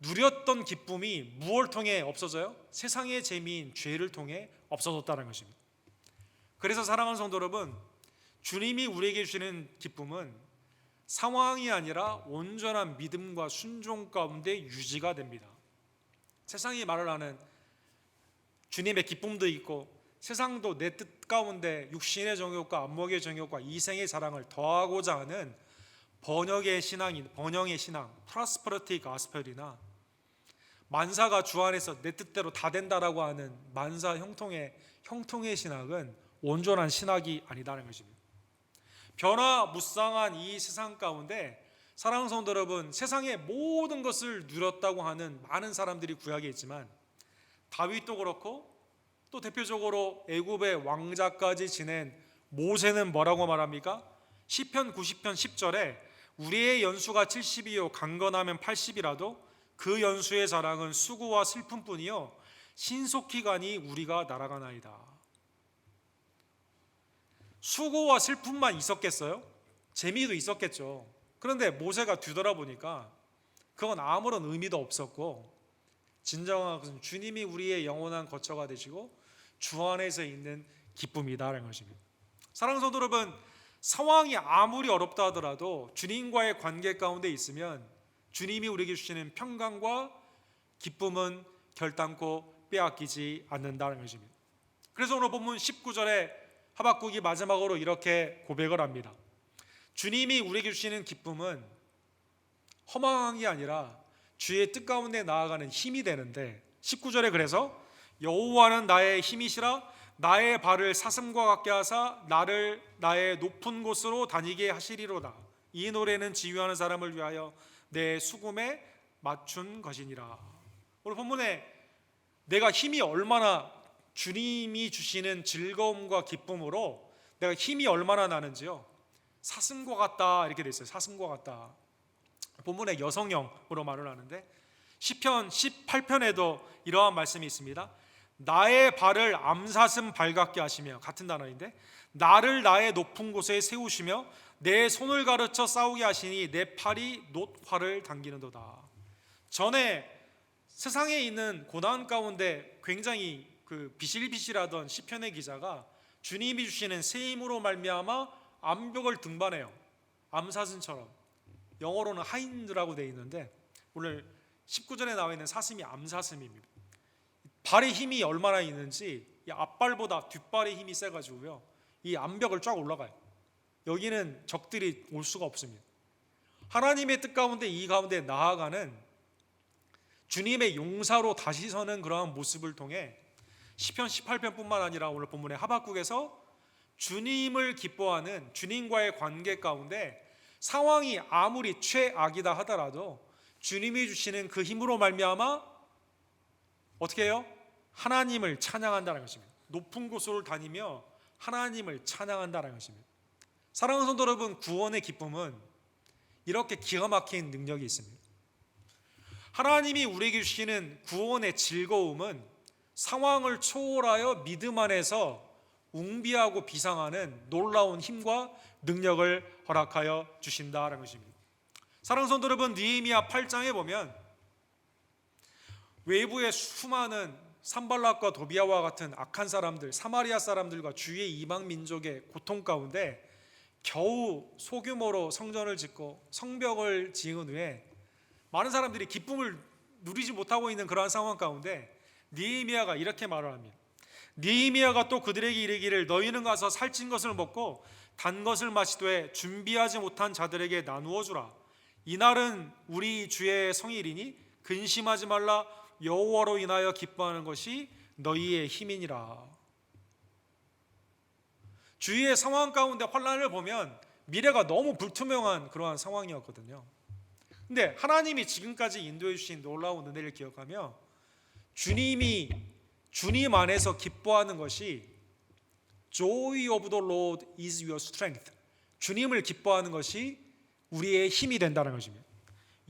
누렸던 기쁨이 무엇을 통해 없어져요? 세상의 재미인 죄를 통해 없어졌다는 것입니다. 그래서 사랑하는 성도 여러분, 주님이 우리에게 주시는 기쁨은 상황이 아니라 온전한 믿음과 순종 가운데 유지가 됩니다. 세상이 말을 하는 주님의 기쁨도 있고 세상도 내 뜻 가운데 육신의 정욕과 안목의 정욕과 이생의 자랑을 더하고자 하는 번영의 신앙, 프로스퍼리티 가스펠이나 만사가 주 안에서 내 뜻대로 다 된다라고 하는 만사 형통의 신학은 온전한 신학이 아니다는 것입니다. 변화무쌍한 이 세상 가운데 사랑하는 성도 여러분, 세상의 모든 것을 누렸다고 하는 많은 사람들이 구약에 있지만 다윗도 그렇고 또 대표적으로 애굽의 왕자까지 지낸 모세는 뭐라고 말합니까? 시편 90편 10절에 우리의 연수가 70이요 강건하면 80이라도 그 연수의 자랑은 수고와 슬픔뿐이요 신속히 가니 우리가 날아가나이다. 수고와 슬픔만 있었겠어요? 재미도 있었겠죠. 그런데 모세가 뒤돌아보니까 그건 아무런 의미도 없었고 진정한 것은 주님이 우리의 영원한 거처가 되시고 주 안에서 있는 기쁨이다라는 것입니다. 사랑하는 성도 여러분, 상황이 아무리 어렵다 하더라도 주님과의 관계 가운데 있으면 주님이 우리에게 주시는 평강과 기쁨은 결단코 빼앗기지 않는다는 것입니다. 그래서 오늘 본문 19절에 하박국이 마지막으로 이렇게 고백을 합니다. 주님이 우리에게 주시는 기쁨은 허망한 게 아니라 주의 뜻 가운데 나아가는 힘이 되는데 19절에 그래서 여호와는 나의 힘이시라 나의 발을 사슴과 같게 하사 나를 나의 높은 곳으로 다니게 하시리로다. 이 노래는 지휘하는 사람을 위하여 내 수금에 맞춘 것이니라. 오늘 본문에 내가 힘이 얼마나, 주님이 주시는 즐거움과 기쁨으로 내가 힘이 얼마나 나는지요, 사슴과 같다 이렇게 돼 있어요. 사슴과 같다. 본문에 여성형으로 말을 하는데 시편 18편에도 이러한 말씀이 있습니다. 나의 발을 암사슴 발 같게 하시며, 같은 단어인데, 나를 나의 높은 곳에 세우시며 내 손을 가르쳐 싸우게 하시니 내 팔이 놋활을 당기는도다. 전에 세상에 있는 고난 가운데 굉장히 비실비실하던 시편의 기자가 주님이 주시는 새 힘으로 말미암아 암벽을 등반해요. 암사슴처럼. 영어로는 하인드라고 되어 있는데 오늘 19절에 나와 있는 사슴이 암사슴입니다. 발의 힘이 얼마나 있는지, 이 앞발보다 뒷발의 힘이 세가지고요, 이 암벽을 쫙 올라가요. 여기는 적들이 올 수가 없습니다. 하나님의 뜻 가운데, 이 가운데 나아가는 주님의 용사로 다시 서는 그러한 모습을 통해 시편 18편뿐만 아니라 오늘 본문의 하박국에서 주님을 기뻐하는, 주님과의 관계 가운데 상황이 아무리 최악이다 하더라도 주님이 주시는 그 힘으로 말미암아 어떻게 해요? 하나님을 찬양한다는 것입니다. 높은 곳으로 다니며 하나님을 찬양한다는 것입니다. 사랑하는 성도 여러분, 구원의 기쁨은 이렇게 기가 막힌 능력이 있습니다. 하나님이 우리에게 주시는 구원의 즐거움은 상황을 초월하여 믿음 안에서 웅비하고 비상하는 놀라운 힘과 능력을 허락하여 주신다는 것입니다. 사랑하는 성도 여러분, 느헤미야 8장에 보면 외부의 수많은 산발락과 도비아와 같은 악한 사람들, 사마리아 사람들과 주위의 이방 민족의 고통 가운데 겨우 소규모로 성전을 짓고 성벽을 지은 후에 많은 사람들이 기쁨을 누리지 못하고 있는 그러한 상황 가운데 느헤미야가 이렇게 말을 합니다. 느헤미야가 또 그들에게 이르기를 너희는 가서 살찐 것을 먹고 단 것을 마시되 준비하지 못한 자들에게 나누어 주라. 이날은 우리 주의 성일이니 근심하지 말라. 여호와로 인하여 기뻐하는 것이 너희의 힘이니라. 주위의 상황 가운데 환란을 보면 미래가 너무 불투명한 그러한 상황이었거든요. 근데 하나님이 지금까지 인도해 주신 놀라운 은혜를 기억하며 주님 안에서 기뻐하는 것이 Joy of the Lord is your strength. 주님을 기뻐하는 것이 우리의 힘이 된다는 것입니다.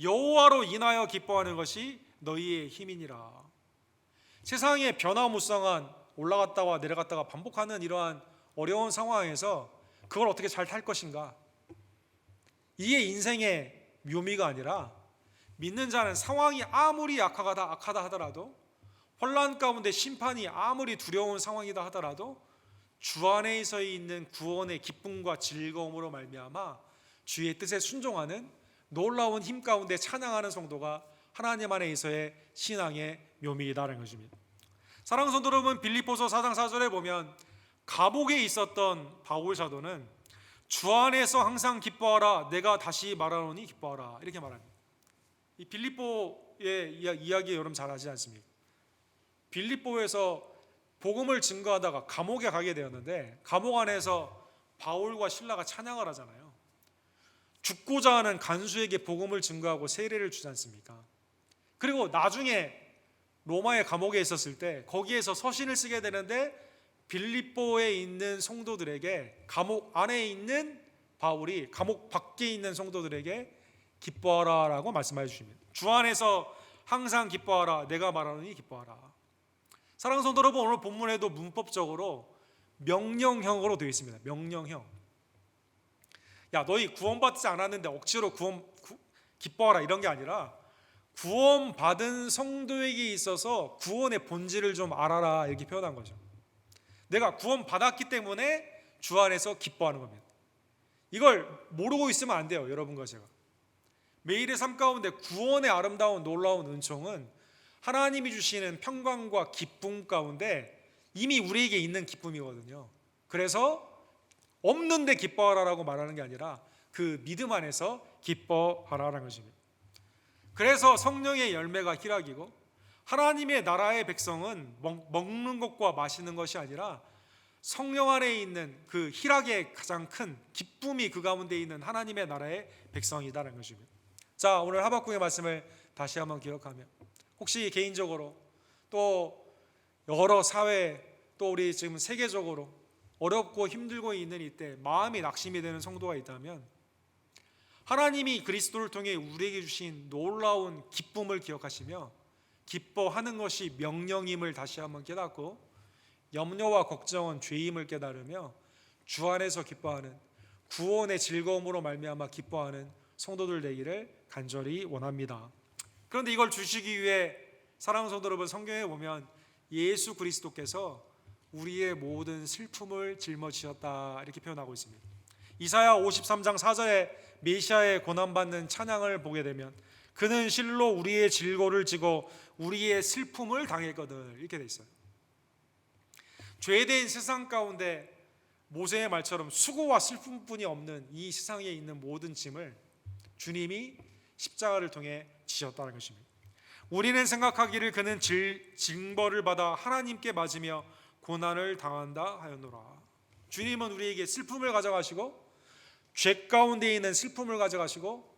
여호와로 인하여 기뻐하는 것이 너희의 힘이니라. 세상에 변화무쌍한 올라갔다가 내려갔다가 반복하는 이러한 어려운 상황에서 그걸 어떻게 잘 탈 것인가? 이게 인생의 묘미가 아니라, 믿는 자는 상황이 아무리 악하다 하더라도, 혼란 가운데 심판이 아무리 두려운 상황이다 하더라도 주 안에서 있는 구원의 기쁨과 즐거움으로 말미암아 주의 뜻에 순종하는 놀라운 힘 가운데 찬양하는 성도가 하나님 안에서의 신앙의 묘미이다라는 것입니다. 사랑하는 성도 여러분, 빌립보서 4장 4절에 보면 감옥에 있었던 바울 사도는 주 안에서 항상 기뻐하라. 내가 다시 말하노니 기뻐하라. 이렇게 말합니다. 이 빌립보의 이야기 여러분 잘 아시지 않습니까? 빌립보에서 복음을 증거하다가 감옥에 가게 되었는데 감옥 안에서 바울과 실라가 찬양을 하잖아요. 죽고자 하는 간수에게 복음을 증거하고 세례를 주지 않습니까? 그리고 나중에 로마의 감옥에 있었을 때 거기에서 서신을 쓰게 되는데 빌립보에 있는 성도들에게, 감옥 안에 있는 바울이 감옥 밖에 있는 성도들에게 기뻐하라라고 말씀해 주십니다. 주 안에서 항상 기뻐하라. 내가 말하노니 기뻐하라. 사랑하는 성도 여러분, 오늘 본문에도 문법적으로 명령형으로 되어 있습니다. 명령형. 야, 너희 구원받지 않았는데 억지로 기뻐하라 이런 게 아니라 구원받은 성도에게 있어서 구원의 본질을 좀 알아라 이렇게 표현한 거죠. 내가 구원받았기 때문에 주 안에서 기뻐하는 겁니다. 이걸 모르고 있으면 안 돼요, 여러분과 제가. 매일의 삶 가운데 구원의 아름다운 놀라운 은총은 하나님이 주시는 평강과 기쁨 가운데 이미 우리에게 있는 기쁨이거든요. 그래서 없는데 기뻐하라라고 말하는 게 아니라 그 믿음 안에서 기뻐하라라는 것입니다. 그래서 성령의 열매가 희락이고 하나님의 나라의 백성은 먹는 것과 마시는 것이 아니라 성령 안에 있는 그 희락의 가장 큰 기쁨이 그 가운데 있는 하나님의 나라의 백성이다라는 것입니다. 자, 오늘 하박국의 말씀을 다시 한번 기억하며 혹시 개인적으로 또 여러 사회 또 우리 지금 세계적으로 어렵고 힘들고 있는 이때 마음이 낙심이 되는 성도가 있다면 하나님이 그리스도를 통해 우리에게 주신 놀라운 기쁨을 기억하시며 기뻐하는 것이 명령임을 다시 한번 깨닫고 염려와 걱정은 죄임을 깨달으며 주 안에서 기뻐하는 구원의 즐거움으로 말미암아 기뻐하는 성도들 되기를 간절히 원합니다. 그런데 이걸 주시기 위해 사랑하는 성도 여러분, 성경에 보면 예수 그리스도께서 우리의 모든 슬픔을 짊어지셨다 이렇게 표현하고 있습니다. 이사야 53장 4절에 메시아의 고난받는 찬양을 보게 되면 그는 실로 우리의 질고를 지고 우리의 슬픔을 당했거든 이렇게 돼 있어요. 죄된 세상 가운데 모세의 말처럼 수고와 슬픔뿐이 없는 이 세상에 있는 모든 짐을 주님이 십자가를 통해 지셨다는 것입니다. 우리는 생각하기를 그는 징벌을 받아 하나님께 맞으며 고난을 당한다 하였노라. 주님은 우리에게 슬픔을 가져가시고 죄 가운데 있는 슬픔을 가져가시고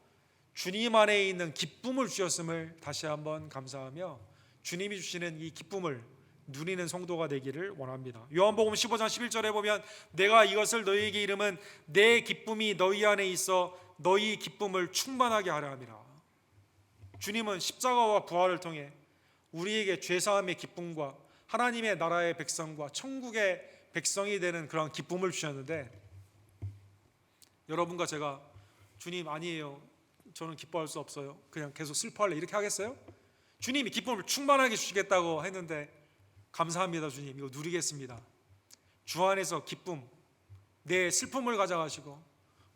주님 안에 있는 기쁨을 주셨음을 다시 한번 감사하며 주님이 주시는 이 기쁨을 누리는 성도가 되기를 원합니다. 요한복음 15장 11절에 보면 내가 이것을 너희에게 이름은 내 기쁨이 너희 안에 있어 너희 기쁨을 충만하게 하려 함이라. 주님은 십자가와 부활을 통해 우리에게 죄사함의 기쁨과 하나님의 나라의 백성과 천국의 백성이 되는 그런 기쁨을 주셨는데 여러분과 제가 주님 아니에요, 저는 기뻐할 수 없어요, 그냥 계속 슬퍼할래 이렇게 하겠어요? 주님이 기쁨을 충만하게 주시겠다고 했는데 감사합니다 주님, 이거 누리겠습니다. 주 안에서 기쁨, 내 슬픔을 가져가시고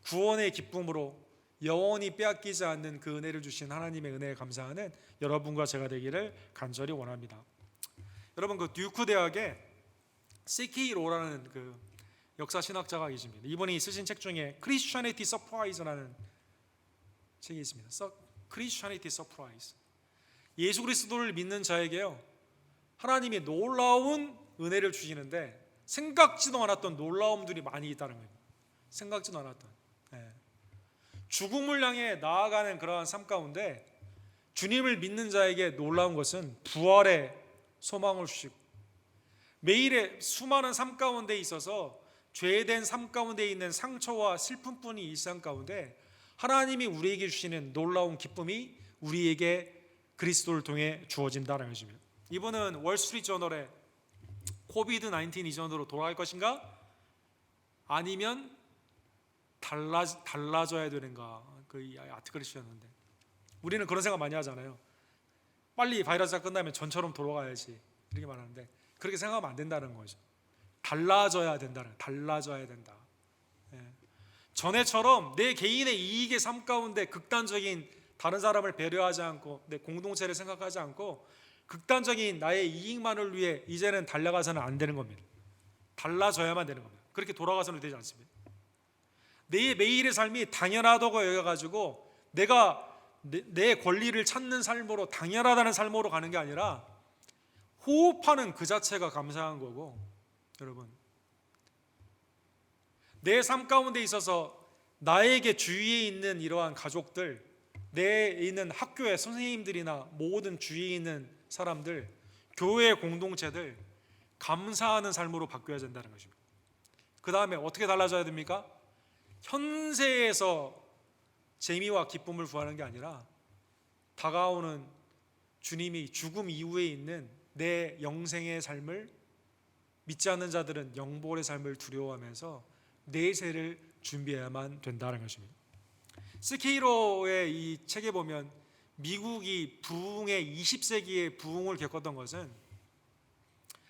구원의 기쁨으로 영원히 빼앗기지 않는 그 은혜를 주신 하나님의 은혜에 감사하는 여러분과 제가 되기를 간절히 원합니다. 여러분, 그 듀크 대학에 C.K. 로라는 그 역사 신학자가 계십니다. 이분이 쓰신 책 중에 Christianity Surprise라는 책이 있습니다. Christianity Surprise. 예수 그리스도를 믿는 자에게요 하나님이 놀라운 은혜를 주시는데 생각지도 않았던 놀라움들이 많이 있다는 거예요. 생각지도 않았던. 죽음을 향해 나아가는 그러한 삶 가운데 주님을 믿는 자에게 놀라운 것은 부활의 소망을 주시고 매일의 수많은 삶 가운데 있어서 죄된 삶 가운데 있는 상처와 슬픔뿐이 일상 가운데 하나님이 우리에게 주시는 놀라운 기쁨이 우리에게 그리스도를 통해 주어진다는 것입니다. 이분은 월스트리트저널에 코비드-19 이전으로 돌아갈 것인가? 아니면 달라져야 되는가? 그 아티클을 쓰셨는데 우리는 그런 생각 많이 하잖아요. 빨리 바이러스가 끝나면 전처럼 돌아가야지 이렇게 말하는데 그렇게 생각하면 안 된다는 거죠. 달라져야 된다는, 달라져야 된다. 전에처럼 내 개인의 이익의 삶 가운데 극단적인 다른 사람을 배려하지 않고 내 공동체를 생각하지 않고 극단적인 나의 이익만을 위해 이제는 달려가서는 안 되는 겁니다. 달라져야만 되는 겁니다. 그렇게 돌아가서는 되지 않습니다. 내 매일의 삶이 당연하다고 여겨가지고 내가 내 권리를 찾는 삶으로 당연하다는 삶으로 가는 게 아니라 호흡하는 그 자체가 감사한 거고, 여러분 내 삶 가운데 있어서 나에게 주위에 있는 이러한 가족들, 내 있는 학교의 선생님들이나 모든 주위에 있는 사람들, 교회 공동체들 감사하는 삶으로 바뀌어야 된다는 것입니다. 그 다음에 어떻게 달라져야 됩니까? 현세에서 재미와 기쁨을 구하는 게 아니라 다가오는 주님이 죽음 이후에 있는 내 영생의 삶을, 믿지 않는 자들은 영벌의 삶을 두려워하면서 내세를 준비해야만 된다는 것입니다. 스케이로의 이 책에 보면 미국이 부흥의 20세기의 부흥을 겪었던 것은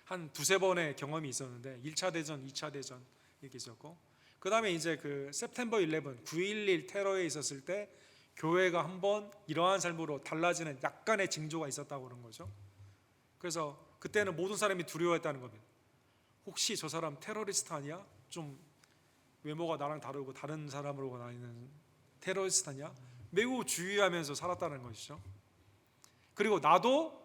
한 두세 번의 경험이 있었는데 1차 대전, 2차 대전 이렇게 있었고 그 다음에 이제 그 September 11, 9.11 테러에 있었을 때 교회가 한번 이러한 삶으로 달라지는 약간의 징조가 있었다고 그런 거죠. 그래서 그때는 모든 사람이 두려워했다는 겁니다. 혹시 저 사람 테러리스트 아니야? 좀 외모가 나랑 다르고 다른 사람으로 다니는 테러리스트 아니야? 매우 주의하면서 살았다는 것이죠. 그리고 나도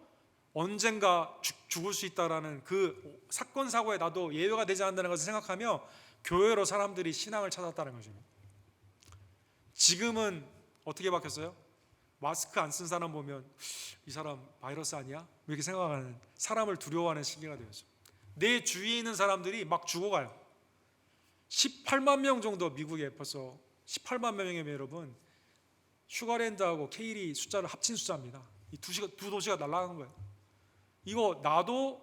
언젠가 죽을 수 있다라는 그 사건 사고에 나도 예외가 되지 않는다는 것을 생각하며 교회로 사람들이 신앙을 찾았다는 것입니다. 지금은 어떻게 바뀌었어요? 마스크 안 쓴 사람 보면 이 사람 바이러스 아니야? 이렇게 생각하는, 사람을 두려워하는 시기가 되었죠. 내 주위에 있는 사람들이 막 죽어가요. 18만 명 정도, 미국에 벌써 18만 명이면 여러분 슈가랜드하고 케일이 숫자를 합친 숫자입니다. 이 두 도시가 날아간 거예요. 이거 나도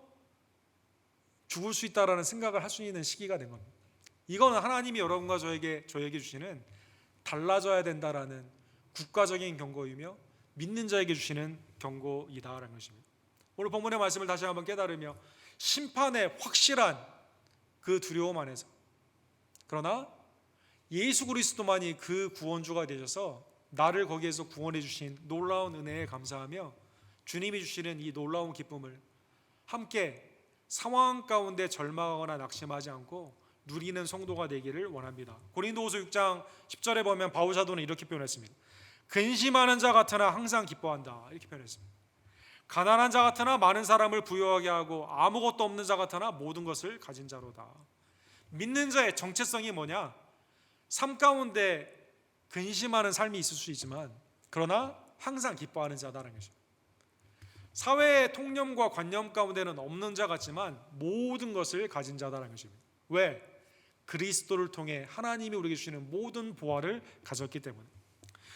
죽을 수 있다라는 생각을 할 수 있는 시기가 된 겁니다. 이거는 하나님이 여러분과 저에게 주시는 달라져야 된다라는 국가적인 경고이며 믿는 자에게 주시는 경고이다라는 것입니다. 오늘 본문의 말씀을 다시 한번 깨달으며 심판의 확실한 그 두려움 안에서, 그러나 예수 그리스도만이 그 구원주가 되셔서 나를 거기에서 구원해 주신 놀라운 은혜에 감사하며 주님이 주시는 이 놀라운 기쁨을 함께 상황 가운데 절망하거나 낙심하지 않고 누리는 성도가 되기를 원합니다. 고린도후서 6장 10절에 보면 바울 사도는 이렇게 표현했습니다. 근심하는 자 같으나 항상 기뻐한다, 이렇게 표현했습니다. 가난한 자 같으나 많은 사람을 부유하게 하고 아무것도 없는 자 같으나 모든 것을 가진 자로다. 믿는 자의 정체성이 뭐냐? 삶 가운데 근심하는 삶이 있을 수 있지만 그러나 항상 기뻐하는 자다라는 것입니다. 사회의 통념과 관념 가운데는 없는 자 같지만 모든 것을 가진 자다라는 것입니다. 왜? 그리스도를 통해 하나님이 우리에게 주시는 모든 보화를 가졌기 때문에.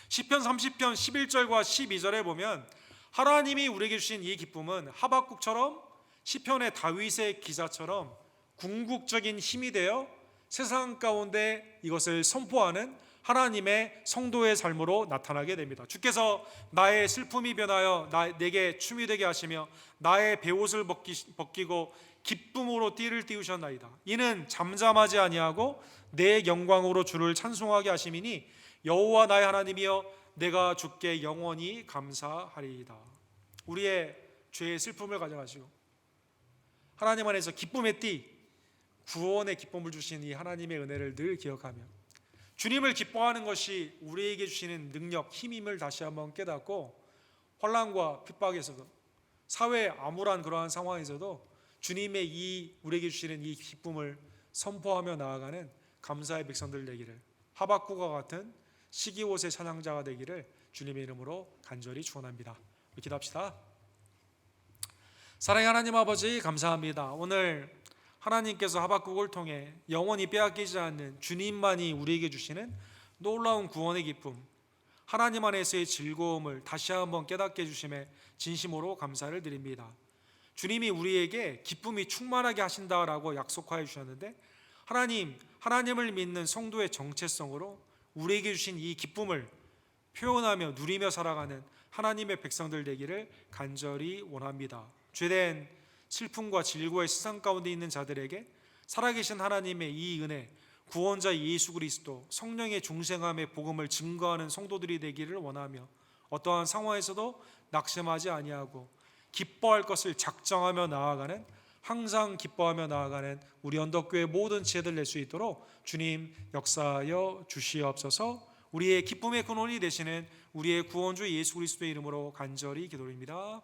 시편 30편 11절과 12절에 보면 하나님이 우리에게 주신 이 기쁨은 하박국처럼 시편의 다윗의 기자처럼 궁극적인 힘이 되어 세상 가운데 이것을 선포하는 하나님의 성도의 삶으로 나타나게 됩니다. 주께서 나의 슬픔이 변하여 내게 춤이 되게 하시며 나의 베옷을 벗기고 기쁨으로 띠를 띄우셨나이다. 이는 잠잠하지 아니하고 내 영광으로 주를 찬송하게 하심이니 여호와 나의 하나님이여 내가 주께 영원히 감사하리이다. 우리의 죄의 슬픔을 가져가시고 하나님 안에서 기쁨의 띠, 구원의 기쁨을 주신 이 하나님의 은혜를 늘 기억하며 주님을 기뻐하는 것이 우리에게 주시는 능력, 힘임을 다시 한번 깨닫고 환난과 핍박에서도 사회의 암울한 그러한 상황에서도 주님의 이 우리에게 주시는 이 기쁨을 선포하며 나아가는 감사의 백성들 되기를, 하박국과 같은 시기옷의 찬양자가 되기를 주님의 이름으로 간절히 축원합니다. 기도합시다. 사랑의 하나님 아버지, 감사합니다. 오늘 하나님께서 하박국을 통해 영원히 빼앗기지 않는 주님만이 우리에게 주시는 놀라운 구원의 기쁨, 하나님 안에서의 즐거움을 다시 한번 깨닫게 해주심에 진심으로 감사를 드립니다. 주님이 우리에게 기쁨이 충만하게 하신다라고 약속하여 주셨는데 하나님을 믿는 성도의 정체성으로 우리에게 주신 이 기쁨을 표현하며 누리며 살아가는 하나님의 백성들 되기를 간절히 원합니다. 죄된 슬픔과 질고의 세상 가운데 있는 자들에게 살아계신 하나님의 이 은혜, 구원자 예수 그리스도, 성령의 중생함의 복음을 증거하는 성도들이 되기를 원하며 어떠한 상황에서도 낙심하지 아니하고 기뻐할 것을 작정하며 나아가는, 항상 기뻐하며 나아가는 우리 언덕교회 모든 지혜들 낼 수 있도록 주님 역사하여 주시옵소서. 우리의 기쁨의 근원이 되시는 우리의 구원주 예수 그리스도의 이름으로 간절히 기도드립니다.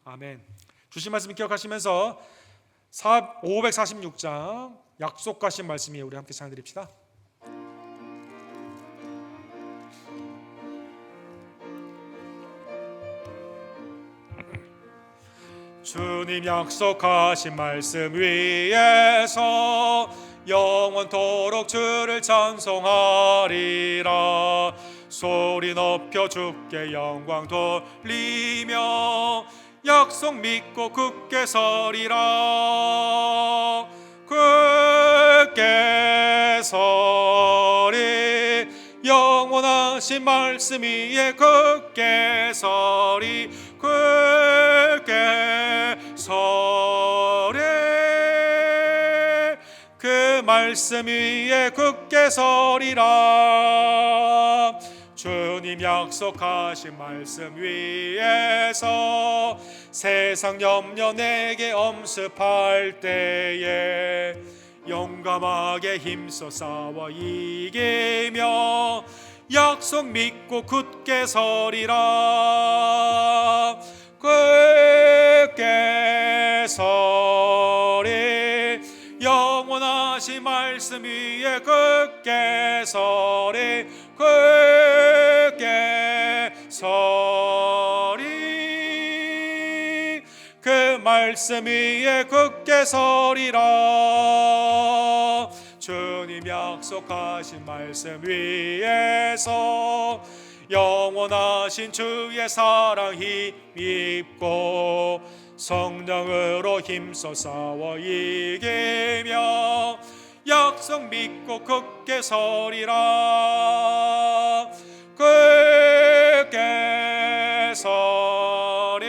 아멘. 주신 말씀 기억하시면서 546장 약속하신 말씀이에요. 우리 함께 찬양드립시다. 주님 약속하신 말씀 위에서 영원토록 주를 찬송하리라. 소리 높여 주께 영광 돌리며 약속 믿고 굳게 서리라. 굳게 서리, 영원하신 말씀 위에 굳게 서리, 굳게 서리, 그 말씀 위에 굳게 서리라. 주님 약속하신 말씀 위에서 세상 염려 내게 엄습할 때에 용감하게 힘써 싸워 이기며 약속 믿고 굳게 서리라. 굳게 굳게 서리 영원하신 말씀 위에 굳게 서리 굳게 서리 그 말씀 위에 굳게 서리라 주님 약속하신 말씀 위에서 영원하신 주의 사랑 힘입고 성령으로 힘써 싸워 이기며 약속 믿고 굳게 서리라 굳게 서리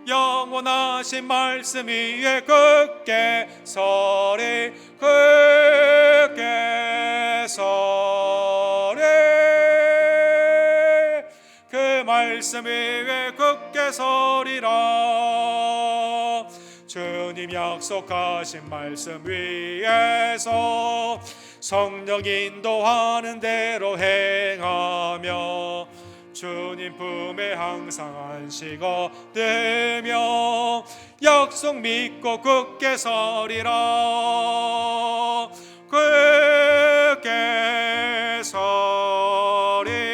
영원하신 말씀 위에 굳게 서리 굳게 서리 그 말씀 위에 굳게 서리라 주님 약속하신 말씀 위에서 성령 인도하는 대로 행하며 주님 품에 항상 안식 얻으며 약속 믿고 굳게 서리라 굳게 서리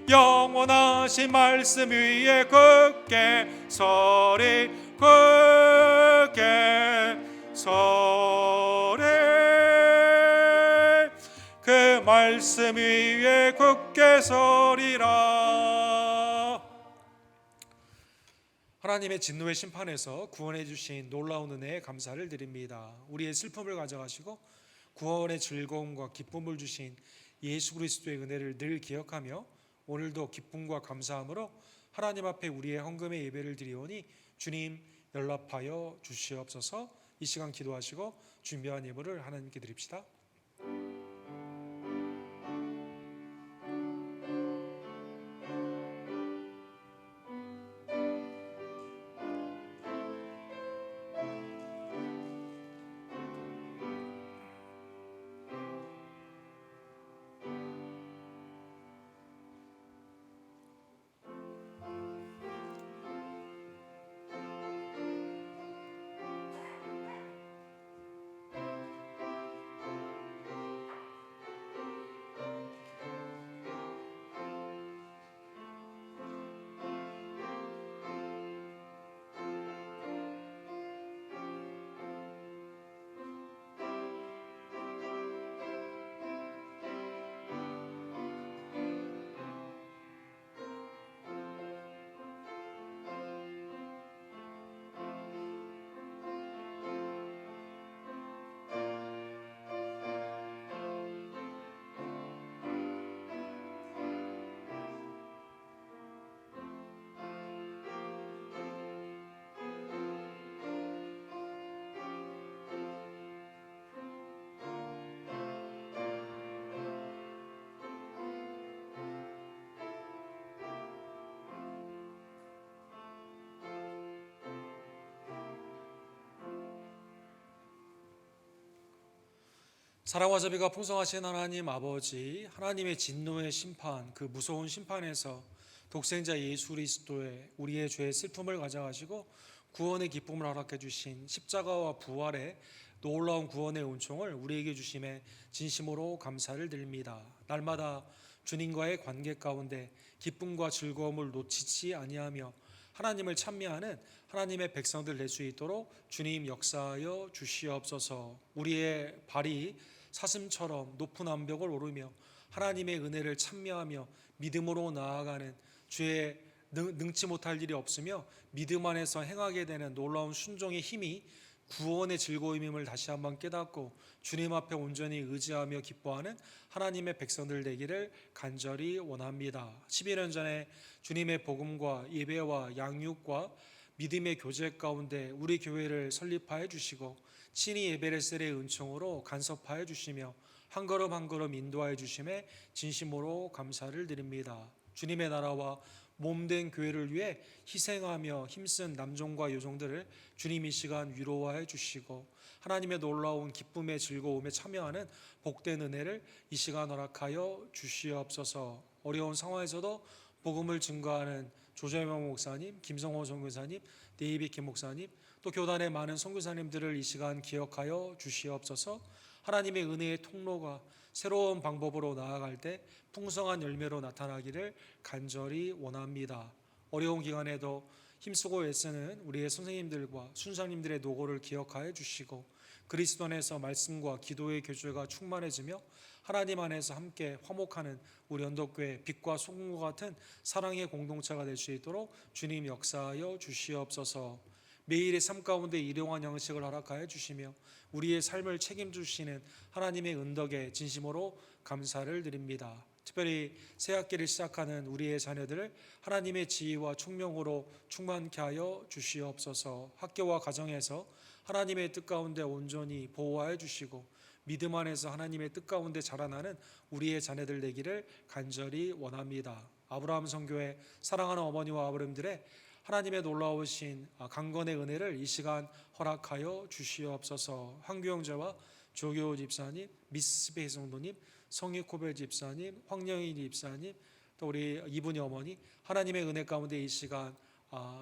영원하신 말씀 위에 굳게 서리 굳게 서리 그 말씀 위에 굳게 서리라 하나님의 진노의 심판에서 구원해 주신 놀라운 은혜에 감사를 드립니다. 우리의 슬픔을 가져가시고 구원의 즐거움과 기쁨을 주신 예수 그리스도의 은혜를 늘 기억하며 오늘도 기쁨과 감사함으로 하나님 앞에 우리의 헌금의 예배를 드리오니 주님 연락하여 주시옵소서. 이 시간 기도하시고 준비한 예물을 하나님께 드립시다. 사랑과 자비가 풍성하신 하나님 아버지, 하나님의 진노의 심판, 그 무서운 심판에서 독생자 예수 그리스도의 우리의 죄의 슬픔을 가져가시고 구원의 기쁨을 허락해 주신 십자가와 부활의 놀라운 구원의 은총을 우리에게 주심에 진심으로 감사를 드립니다. 날마다 주님과의 관계 가운데 기쁨과 즐거움을 놓치지 아니하며 하나님을 찬미하는 하나님의 백성들 될 수 있도록 주님 역사하여 주시옵소서. 우리의 발이 사슴처럼 높은 암벽을 오르며 하나님의 은혜를 찬미하며 믿음으로 나아가는 주의 능치 못할 일이 없으며 믿음 안에서 행하게 되는 놀라운 순종의 힘이 구원의 즐거움임을 다시 한번 깨닫고 주님 앞에 온전히 의지하며 기뻐하는 하나님의 백성들 되기를 간절히 원합니다. 11년 전에 주님의 복음과 예배와 양육과 믿음의 교제 가운데 우리 교회를 설립하여 주시고 친히 예배레셀의 은총으로 간섭하여 주시며 한 걸음 한 걸음 인도하여 주심에 진심으로 감사를 드립니다. 주님의 나라와 몸된 교회를 위해 희생하며 힘쓴 남종과 여종들을 주님 이 시간 위로하여 주시고 하나님의 놀라운 기쁨의 즐거움에 참여하는 복된 은혜를 이 시간 허락하여 주시옵소서. 어려운 상황에서도 복음을 증거하는 조재명 목사님, 김성호 선교사님, 데이비 김 목사님, 또 교단의 많은 선교사님들을 이 시간 기억하여 주시옵소서. 하나님의 은혜의 통로가 새로운 방법으로 나아갈 때 풍성한 열매로 나타나기를 간절히 원합니다. 어려운 기간에도 힘쓰고 애쓰는 우리의 선생님들과 순사님들의 노고를 기억하여 주시고 그리스도 안에서 말씀과 기도의 교제가 충만해지며 하나님 안에서 함께 화목하는 우리 언덕교회 빛과 소금과 같은 사랑의 공동체가 될 수 있도록 주님 역사하여 주시옵소서. 매일의 삶 가운데 일용한 양식을 허락하여 주시며 우리의 삶을 책임주시는 하나님의 은덕에 진심으로 감사를 드립니다. 특별히 새 학기를 시작하는 우리의 자녀들을 하나님의 지혜와 총명으로 충만케 하여 주시옵소서. 학교와 가정에서 하나님의 뜻 가운데 온전히 보호하여 주시고 믿음 안에서 하나님의 뜻 가운데 자라나는 우리의 자녀들 되기를 간절히 원합니다. 아브라함 선교회 사랑하는 어머니와 아버님들의 하나님의 놀라우신 강건의 은혜를 이 시간 허락하여 주시옵소서. 황규영제와 조교 집사님, 미스베이 성도님, 성익코벨 집사님, 황영희 집사님, 또 우리 이분이 어머니 하나님의 은혜 가운데 이 시간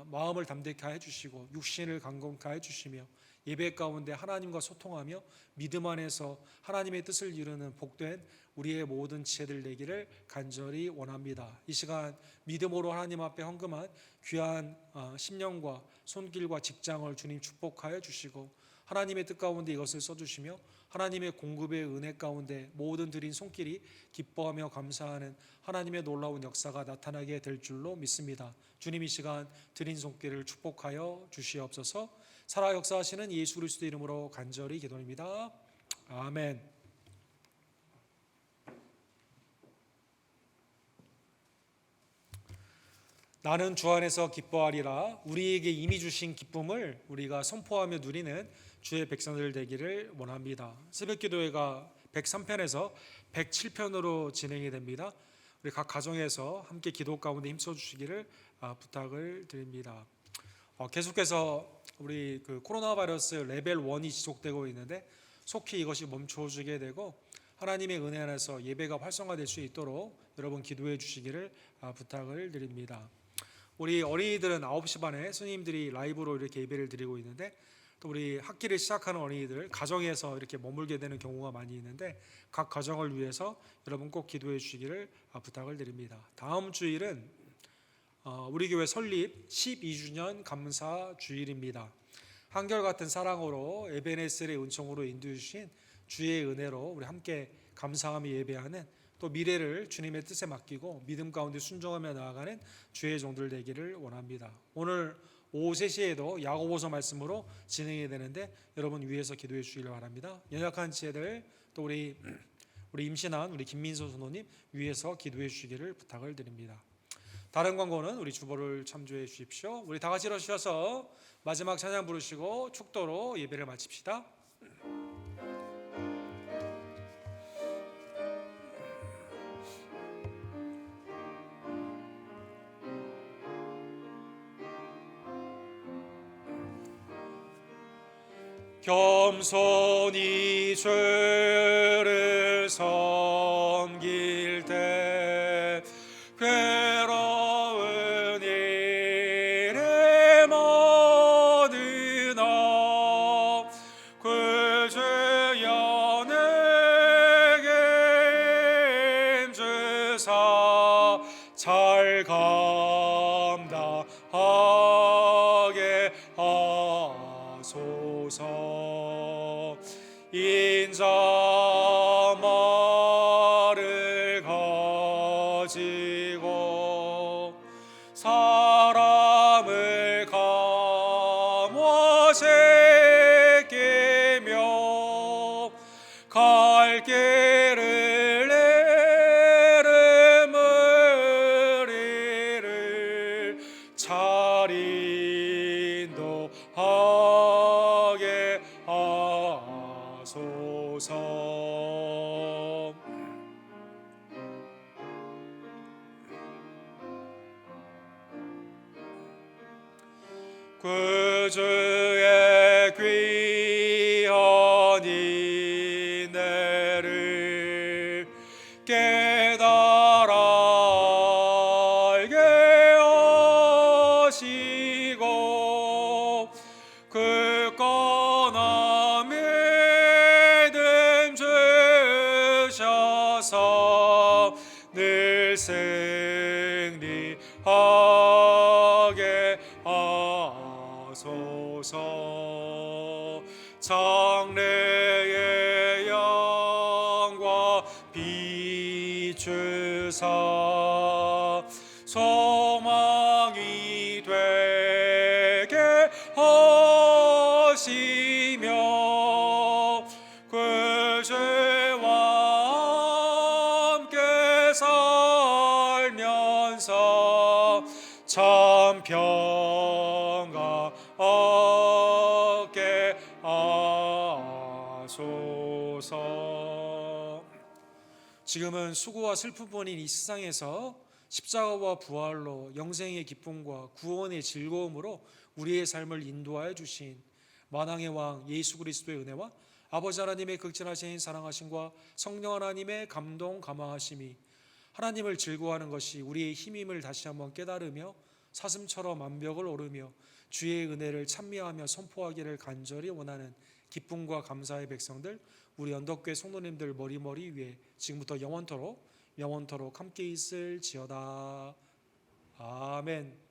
마음을 담대케 하여 주시고 육신을 강건케 하여 주시며 예배 가운데 하나님과 소통하며 믿음 안에서 하나님의 뜻을 이루는 복된 우리의 모든 지혜들 되기를 간절히 원합니다. 이 시간 믿음으로 하나님 앞에 헌금한 귀한 심령과 손길과 직장을 주님 축복하여 주시고 하나님의 뜻 가운데 이것을 써주시며 하나님의 공급의 은혜 가운데 모든 드린 손길이 기뻐하며 감사하는 하나님의 놀라운 역사가 나타나게 될 줄로 믿습니다. 주님 이 시간 드린 손길을 축복하여 주시옵소서. 살아 역사하시는 예수 그리스도 이름으로 간절히 기도합니다. 아멘. 나는 주 안에서 기뻐하리라. 우리에게 이미 주신 기쁨을 우리가 선포하며 누리는 주의 백성들 되기를 원합니다. 새벽기도회가 103편에서 107편으로 진행이 됩니다. 우리 각 가정에서 함께 기도 가운데 힘써 주시기를 부탁을 드립니다. 계속해서 우리 코로나 바이러스 레벨 1이 지속되고 있는데 속히 이것이 멈춰지게 되고 하나님의 은혜 안에서 예배가 활성화될 수 있도록 여러분 기도해 주시기를 부탁을 드립니다. 우리 어린이들은 9시 반에 스님들이 라이브로 이렇게 예배를 드리고 있는데 또 우리 학기를 시작하는 어린이들 가정에서 이렇게 머물게 되는 경우가 많이 있는데 각 가정을 위해서 여러분 꼭 기도해 주시기를 부탁을 드립니다. 다음 주일은 우리 교회 설립 12주년 감사 주일입니다. 한결같은 사랑으로 에베네셀의 은총으로 인도해 주신 주의 은혜로 우리 함께 감사하며 예배하는 또 미래를 주님의 뜻에 맡기고 믿음 가운데 순종하며 나아가는 주의 종들 되기를 원합니다. 오늘 오후 3시에도 야고보서 말씀으로 진행이 되는데 여러분 위에서 기도해 주시길 바랍니다. 연약한 지혜들 또 우리 임신한 우리 김민소 선호님 위에서 기도해 주시기를 부탁을 드립니다. 다른 광고는 우리 주보를 참조해 주십시오. 우리 다 같이 일어서셔서 마지막 찬양 부르시고 축도로 예배를 마칩시다. 겸손히 주를 섬길 때 괴로운 일에 모든 구주여 내게 힘주사 잘 감당하게 하소서. 인자말을 가지고 사람을 감화시키며 갈 길을 잃음을 이를 잘 인도하게 하소서. 구주의 귀한 인내를 깨달아 알게 하사 늘 승리하게 하소서. 장래의 영광 비추사 소망이 되게 하시며 그 죄와 함께 살면서 참 평강 얻게 하소서. 지금은 수고와 슬픔뿐인 이 세상에서 십자가와 부활로 영생의 기쁨과 구원의 즐거움으로 우리의 삶을 인도하여 주신 만왕의 왕 예수 그리스도의 은혜와 아버지 하나님의 극진하신 사랑하심과 성령 하나님의 감동 감화하심이 하나님을 즐거워하는 것이 우리의 힘임을 다시 한번 깨달으며 사슴처럼 암벽을 오르며 주의 은혜를 찬미하며 선포하기를 간절히 원하는 기쁨과 감사의 백성들, 우리 언덕교회 성도님들 머리머리 위에 지금부터 영원토록 함께 있을지어다. 아멘.